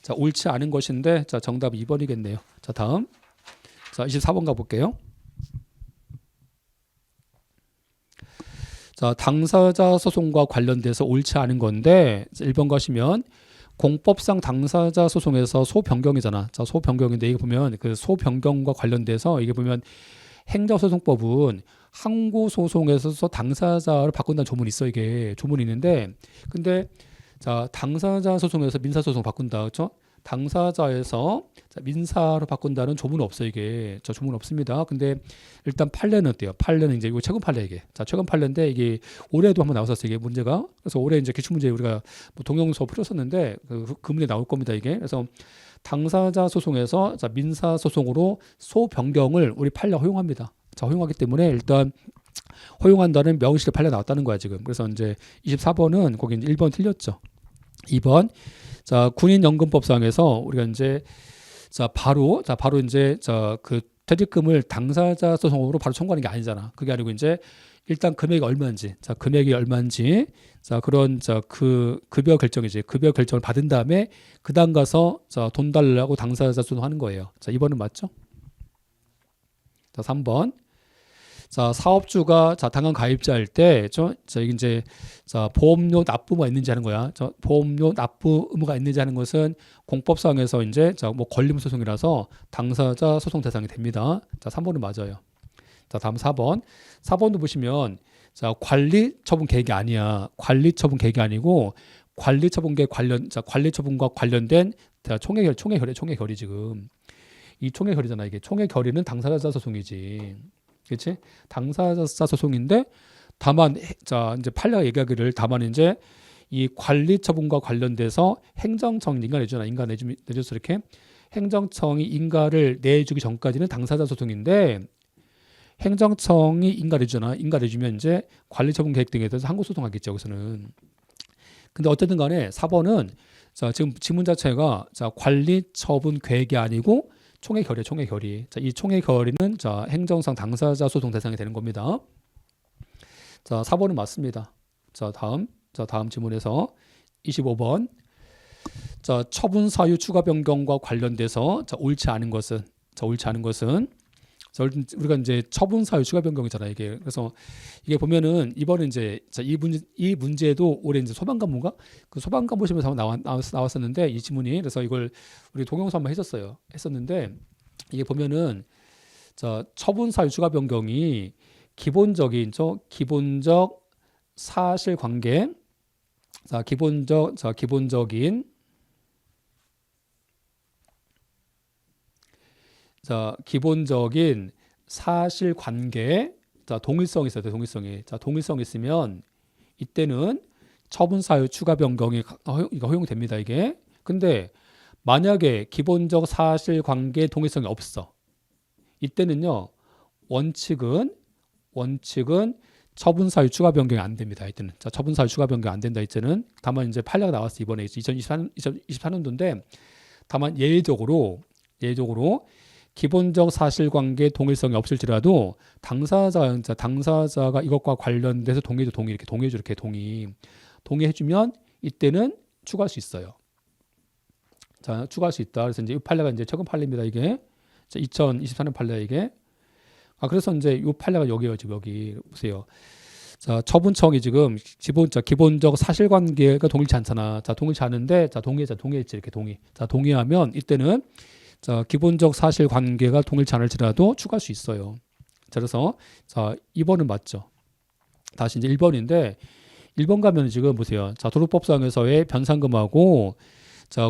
자, 옳지 않은 것인데 자, 정답 2번이겠네요. 자, 다음. 자, 24번 가볼게요. 자, 당사자 소송과 관련돼서 옳지 않은 건데 1번 가시면 공법상 당사자 소송에서 소변경이잖아. 자, 소변경인데 이게 보면 그 소변경과 관련돼서 이게 보면 행정소송법은 항고소송에서 당사자를 바꾼다는 조문이 있어. 이게 조문이 있는데 근데 자, 당사자 소송에서 민사소송 바꾼다. 그렇죠? 당사자에서 민사로 바꾼다는 조문은 없어요. 이게 저 조문 없습니다. 근데 일단 판례는 어때요? 판례는 이제 이거 최근 판례 이게. 자, 최근 판례인데 이게 올해도 한번 나왔었어요. 이게 문제가. 그래서 올해 이제 기출문제 우리가 뭐 동영서 풀었었는데 그 문제 나올 겁니다. 이게. 그래서 당사자 소송에서 자, 민사 소송으로 소변경을 우리 판례 허용합니다. 자, 허용하기 때문에 일단 허용한다는 명시의 판례가 나왔다는 거야 지금. 그래서 이제 24번은 거기 이제 1번 틀렸죠. 2번 자 군인연금법상에서 우리가 이제 바로 이제 그 퇴직금을 당사자 소송으로 바로 청구하는 게 아니잖아. 그게 아니고 이제 일단 금액이 얼마인지, 그런 그 급여 결정이지. 급여 결정을 받은 다음에 그 다음 가서 돈 달라고 당사자 소송하는 거예요. 자, 2번은 맞죠? 자, 3번. 자, 사업주가 당한 가입자일 때, 이게 이제 보험료 납부 의무가 있는지 하는 거야. 보험료 납부 의무가 있는지 하는 것은 공법상에서 이제 뭐 권리금 소송이라서 당사자 소송 대상이 됩니다. 자, 3번은 맞아요. 자, 다음 4번. 4번도 보시면 관리 처분 계획이 아니야. 관리 처분 계획이 아니고 관리 처분과 관련된 총회 결의 지금. 이 총회 결의잖아. 이게 총회 결의는 당사자 소송이지. 그렇지? 당사자 소송인데 다만 이제 판례가 얘기하기를 다만 이제 이 관리 처분과 관련돼서 행정청이 인가 내줘서 이렇게 행정청이 인가를 내주기 전까지는 당사자 소송인데 행정청이 인가 내주면 이제 관리 처분 계획 등에 대해서 항고 소송하겠죠. 여기서는. 근데 어쨌든 간에 4번은 지금 지문 자체가 관리 처분 계획이 아니고 총회 결의. 자, 이 총회 결의는 행정상 당사자 소송 대상이 되는 겁니다. 자, 4번은 맞습니다. 자, 다음 지문에서 25번. 자, 처분 사유 추가 변경과 관련돼서 옳지 않은 것은 우리가 이제 처분 사유 추가 변경이잖아요, 이게. 그래서 이게 보면은 이번에 이제 이 문제도 올해 이제 소방관부인가? 그 소방관 보시면서 한번 나왔었는데 이 지문이. 그래서 이걸 우리 동영상 한번 했었는데 이게 보면은 처분 사유 추가 변경이 기본적 사실관계, 기본적인 사실관계, 동일성이 있어야 돼. 동일성이 있으면 이때는 처분 사유 추가 변경이 허용됩니다. 이게. 근데 만약에 기본적 사실관계 동일성이 없어. 이때는요. 원칙은 처분 사유 추가 변경이 안 됩니다. 이때는. 처분 사유 추가 변경 안 된다. 이때는. 다만 이제 판례가 나왔어. 이번에 2024년도인데 다만 예외적으로 기본적 사실관계 동일성이 없을지라도 당사자가 이것과 관련돼서 동의해주면 이때는 추가할 수 있어요. 자, 추가할 수 있다. 그래서 이제 이 판례가 이제 최근 판례입니다. 이게 2024년 판례 이게. 그래서 이제 이 판례가 여기요. 지금 여기 보세요. 자, 처분청이 지금 기본적 사실관계가 동일치 않잖아. 동일치 않은데 동의했지 이렇게 동의. 동의하면 이때는 기본적 사실관계가 동일치 않을지라도 추가할 수 있어요. 자, 그래서 2번은 맞죠. 다시 이제 1번인데 1번 가면 지금 보세요. 도로법상에서의 변상금하고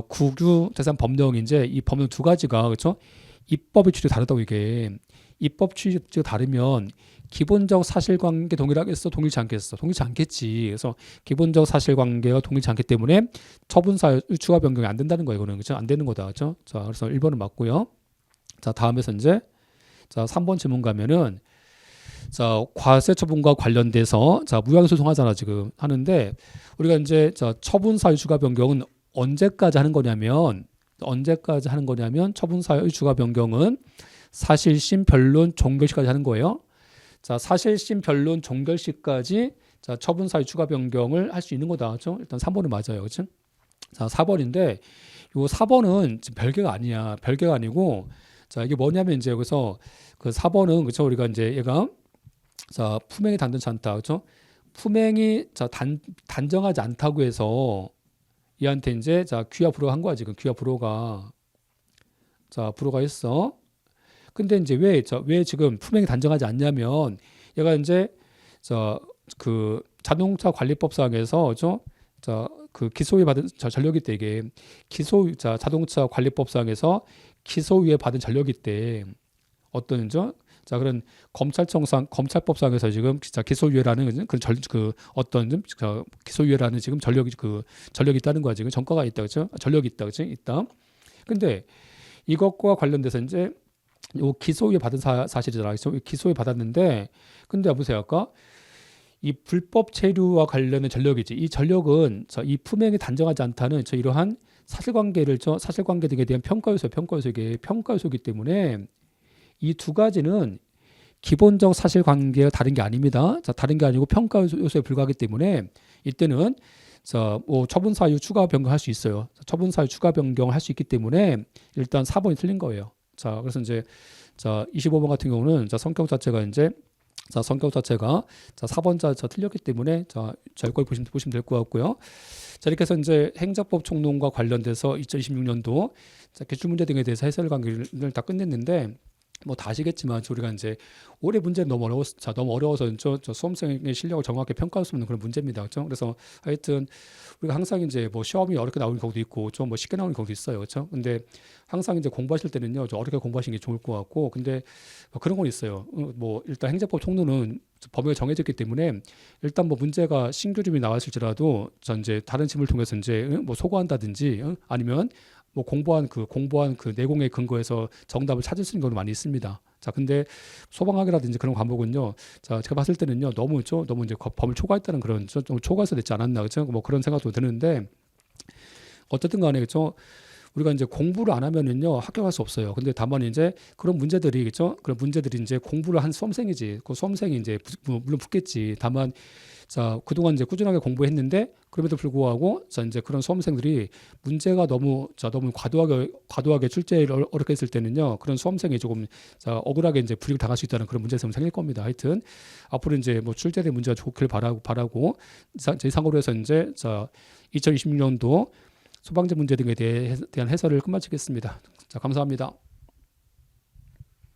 국유재산 법령 이제 이 법령 두 가지가 그렇죠? 입법의 취지가 다르다고 이게. 입법 취지가 다르면 기본적 사실관계 동일하겠어? 동일치 않겠어? 동일치 않겠지. 그래서 기본적 사실관계가 동일치 않기 때문에 처분사유 추가 변경이 안 된다는 거예요. 이거는 그렇죠? 안 되는 거다. 그렇죠? 자, 그래서 1번은 맞고요. 자, 다음에서 이제 3번 질문 가면은 과세 처분과 관련돼서 무효하게 소송하잖아 지금 하는데 우리가 이제 처분사유 추가 변경은 언제까지 하는 거냐면 처분사유 추가 변경은 사실심 변론 종결시까지 하는 거예요. 자, 사실심 변론 종결시까지 처분 사유 추가 변경을 할 수 있는 거다. 그렇죠? 일단 3번은 맞아요. 그렇죠? 자, 4번인데 요 4번은 지금 별개가 아니야. 별개가 아니고 이게 뭐냐면 이제 여기서 그 4번은 그렇죠? 우리가 이제 얘가 품행이 단정치 않다. 그렇죠? 품행이 단정하지 않다고 해서 얘한테 이제 귀화 불허한 거야, 지금. 귀화 불허가 불허가 했어. 근데 이제 왜 지금 품행이 단정하지 않냐면 얘가 이제 그 자동차 관리법상에서 그 기소유예 받은 전력이 때 이게 자동차 관리법상에서 기소유예 받은 전력이 때 어떤 그런 검찰법상에서 지금 기소유예라는 기소유예라는 지금 전력이 있다는 거야. 지금 전과가 있다. 그렇죠? 전력이 있다. 그렇지? 있다. 근데 이것과 관련돼서 이제 요 기소유예 받은 사실이잖아요. 기소유예 받았는데 근데 보세요. 아까 이 불법 체류와 관련된 전력이지. 이 전력은 이 품행이 단정하지 않다는 이러한 사실관계를 사실관계 등에 대한 평가 요소이기 때문에 이 두 가지는 기본적 사실관계가 다른 게 아닙니다. 다른 게 아니고 평가 요소에 불과하기 때문에 이때는 뭐 처분 사유 추가 변경할 수 있어요. 처분 사유 추가 변경을 할 수 있기 때문에 일단 4번이 틀린 거예요. 그래서 이제 25번 같은 경우는 성격 자체가 4번 틀렸기 때문에 여기까지 보시면 될 것 같고요. 이렇게 해서 이제 행정법 총론과 관련돼서 2026년도 기출문제 등에 대해서 해설 관계를 다 끝냈는데 뭐 다 아시겠지만 우리가 이제 올해 문제는 너무 어려워서 수험생의 실력을 정확하게 평가할 수 없는 그런 문제입니다. 그렇죠? 그래서 하여튼 우리가 항상 이제 뭐 시험이 어렵게 나오는 경우도 있고 좀 뭐 쉽게 나오는 경우도 있어요. 그렇죠? 근데 항상 이제 공부하실 때는요, 좀 어렵게 공부하시는 게 좋을 것 같고, 근데 뭐 그런 건 있어요. 뭐 일단 행정법 총론은 범위가 정해졌기 때문에 일단 뭐 문제가 신규름이 나왔을지라도 이제 다른 질문을 통해서 이제 뭐 소거한다든지 아니면 뭐 공부한 그 내공에 근거해서 정답을 찾을 수 있는 경우도 많이 있습니다. 근데 소방학이라든지 그런 과목은요, 제가 봤을 때는요, 너무 이제 범을 초과했다는 그런 좀 초과해서 됐지 않았나, 그렇죠? 뭐 그런 생각도 드는데 어쨌든 간에 그렇죠. 우리가 이제 공부를 안 하면은요 합격할 수 없어요. 근데 다만 이제 그런 문제들이 그렇죠. 그런 문제들이 이제 공부를 한 수험생이지. 그 수험생이 이제 물론 붙겠지. 다만 그동안 이제 꾸준하게 공부했는데 그럼에도 불구하고 이제 그런 수험생들이 문제가 너무 과도하게 출제를 어렵게 했을 때는요 그런 수험생이 조금 억울하게 이제 불이익을 당할 수 있다는 그런 문제점이 생길 겁니다. 하여튼 앞으로 이제 뭐 출제된 문제가 좋길 바라고 이상으로 해서 이제 2026년도 소방제 문제 등에 대한 해설을 끝마치겠습니다. 감사합니다.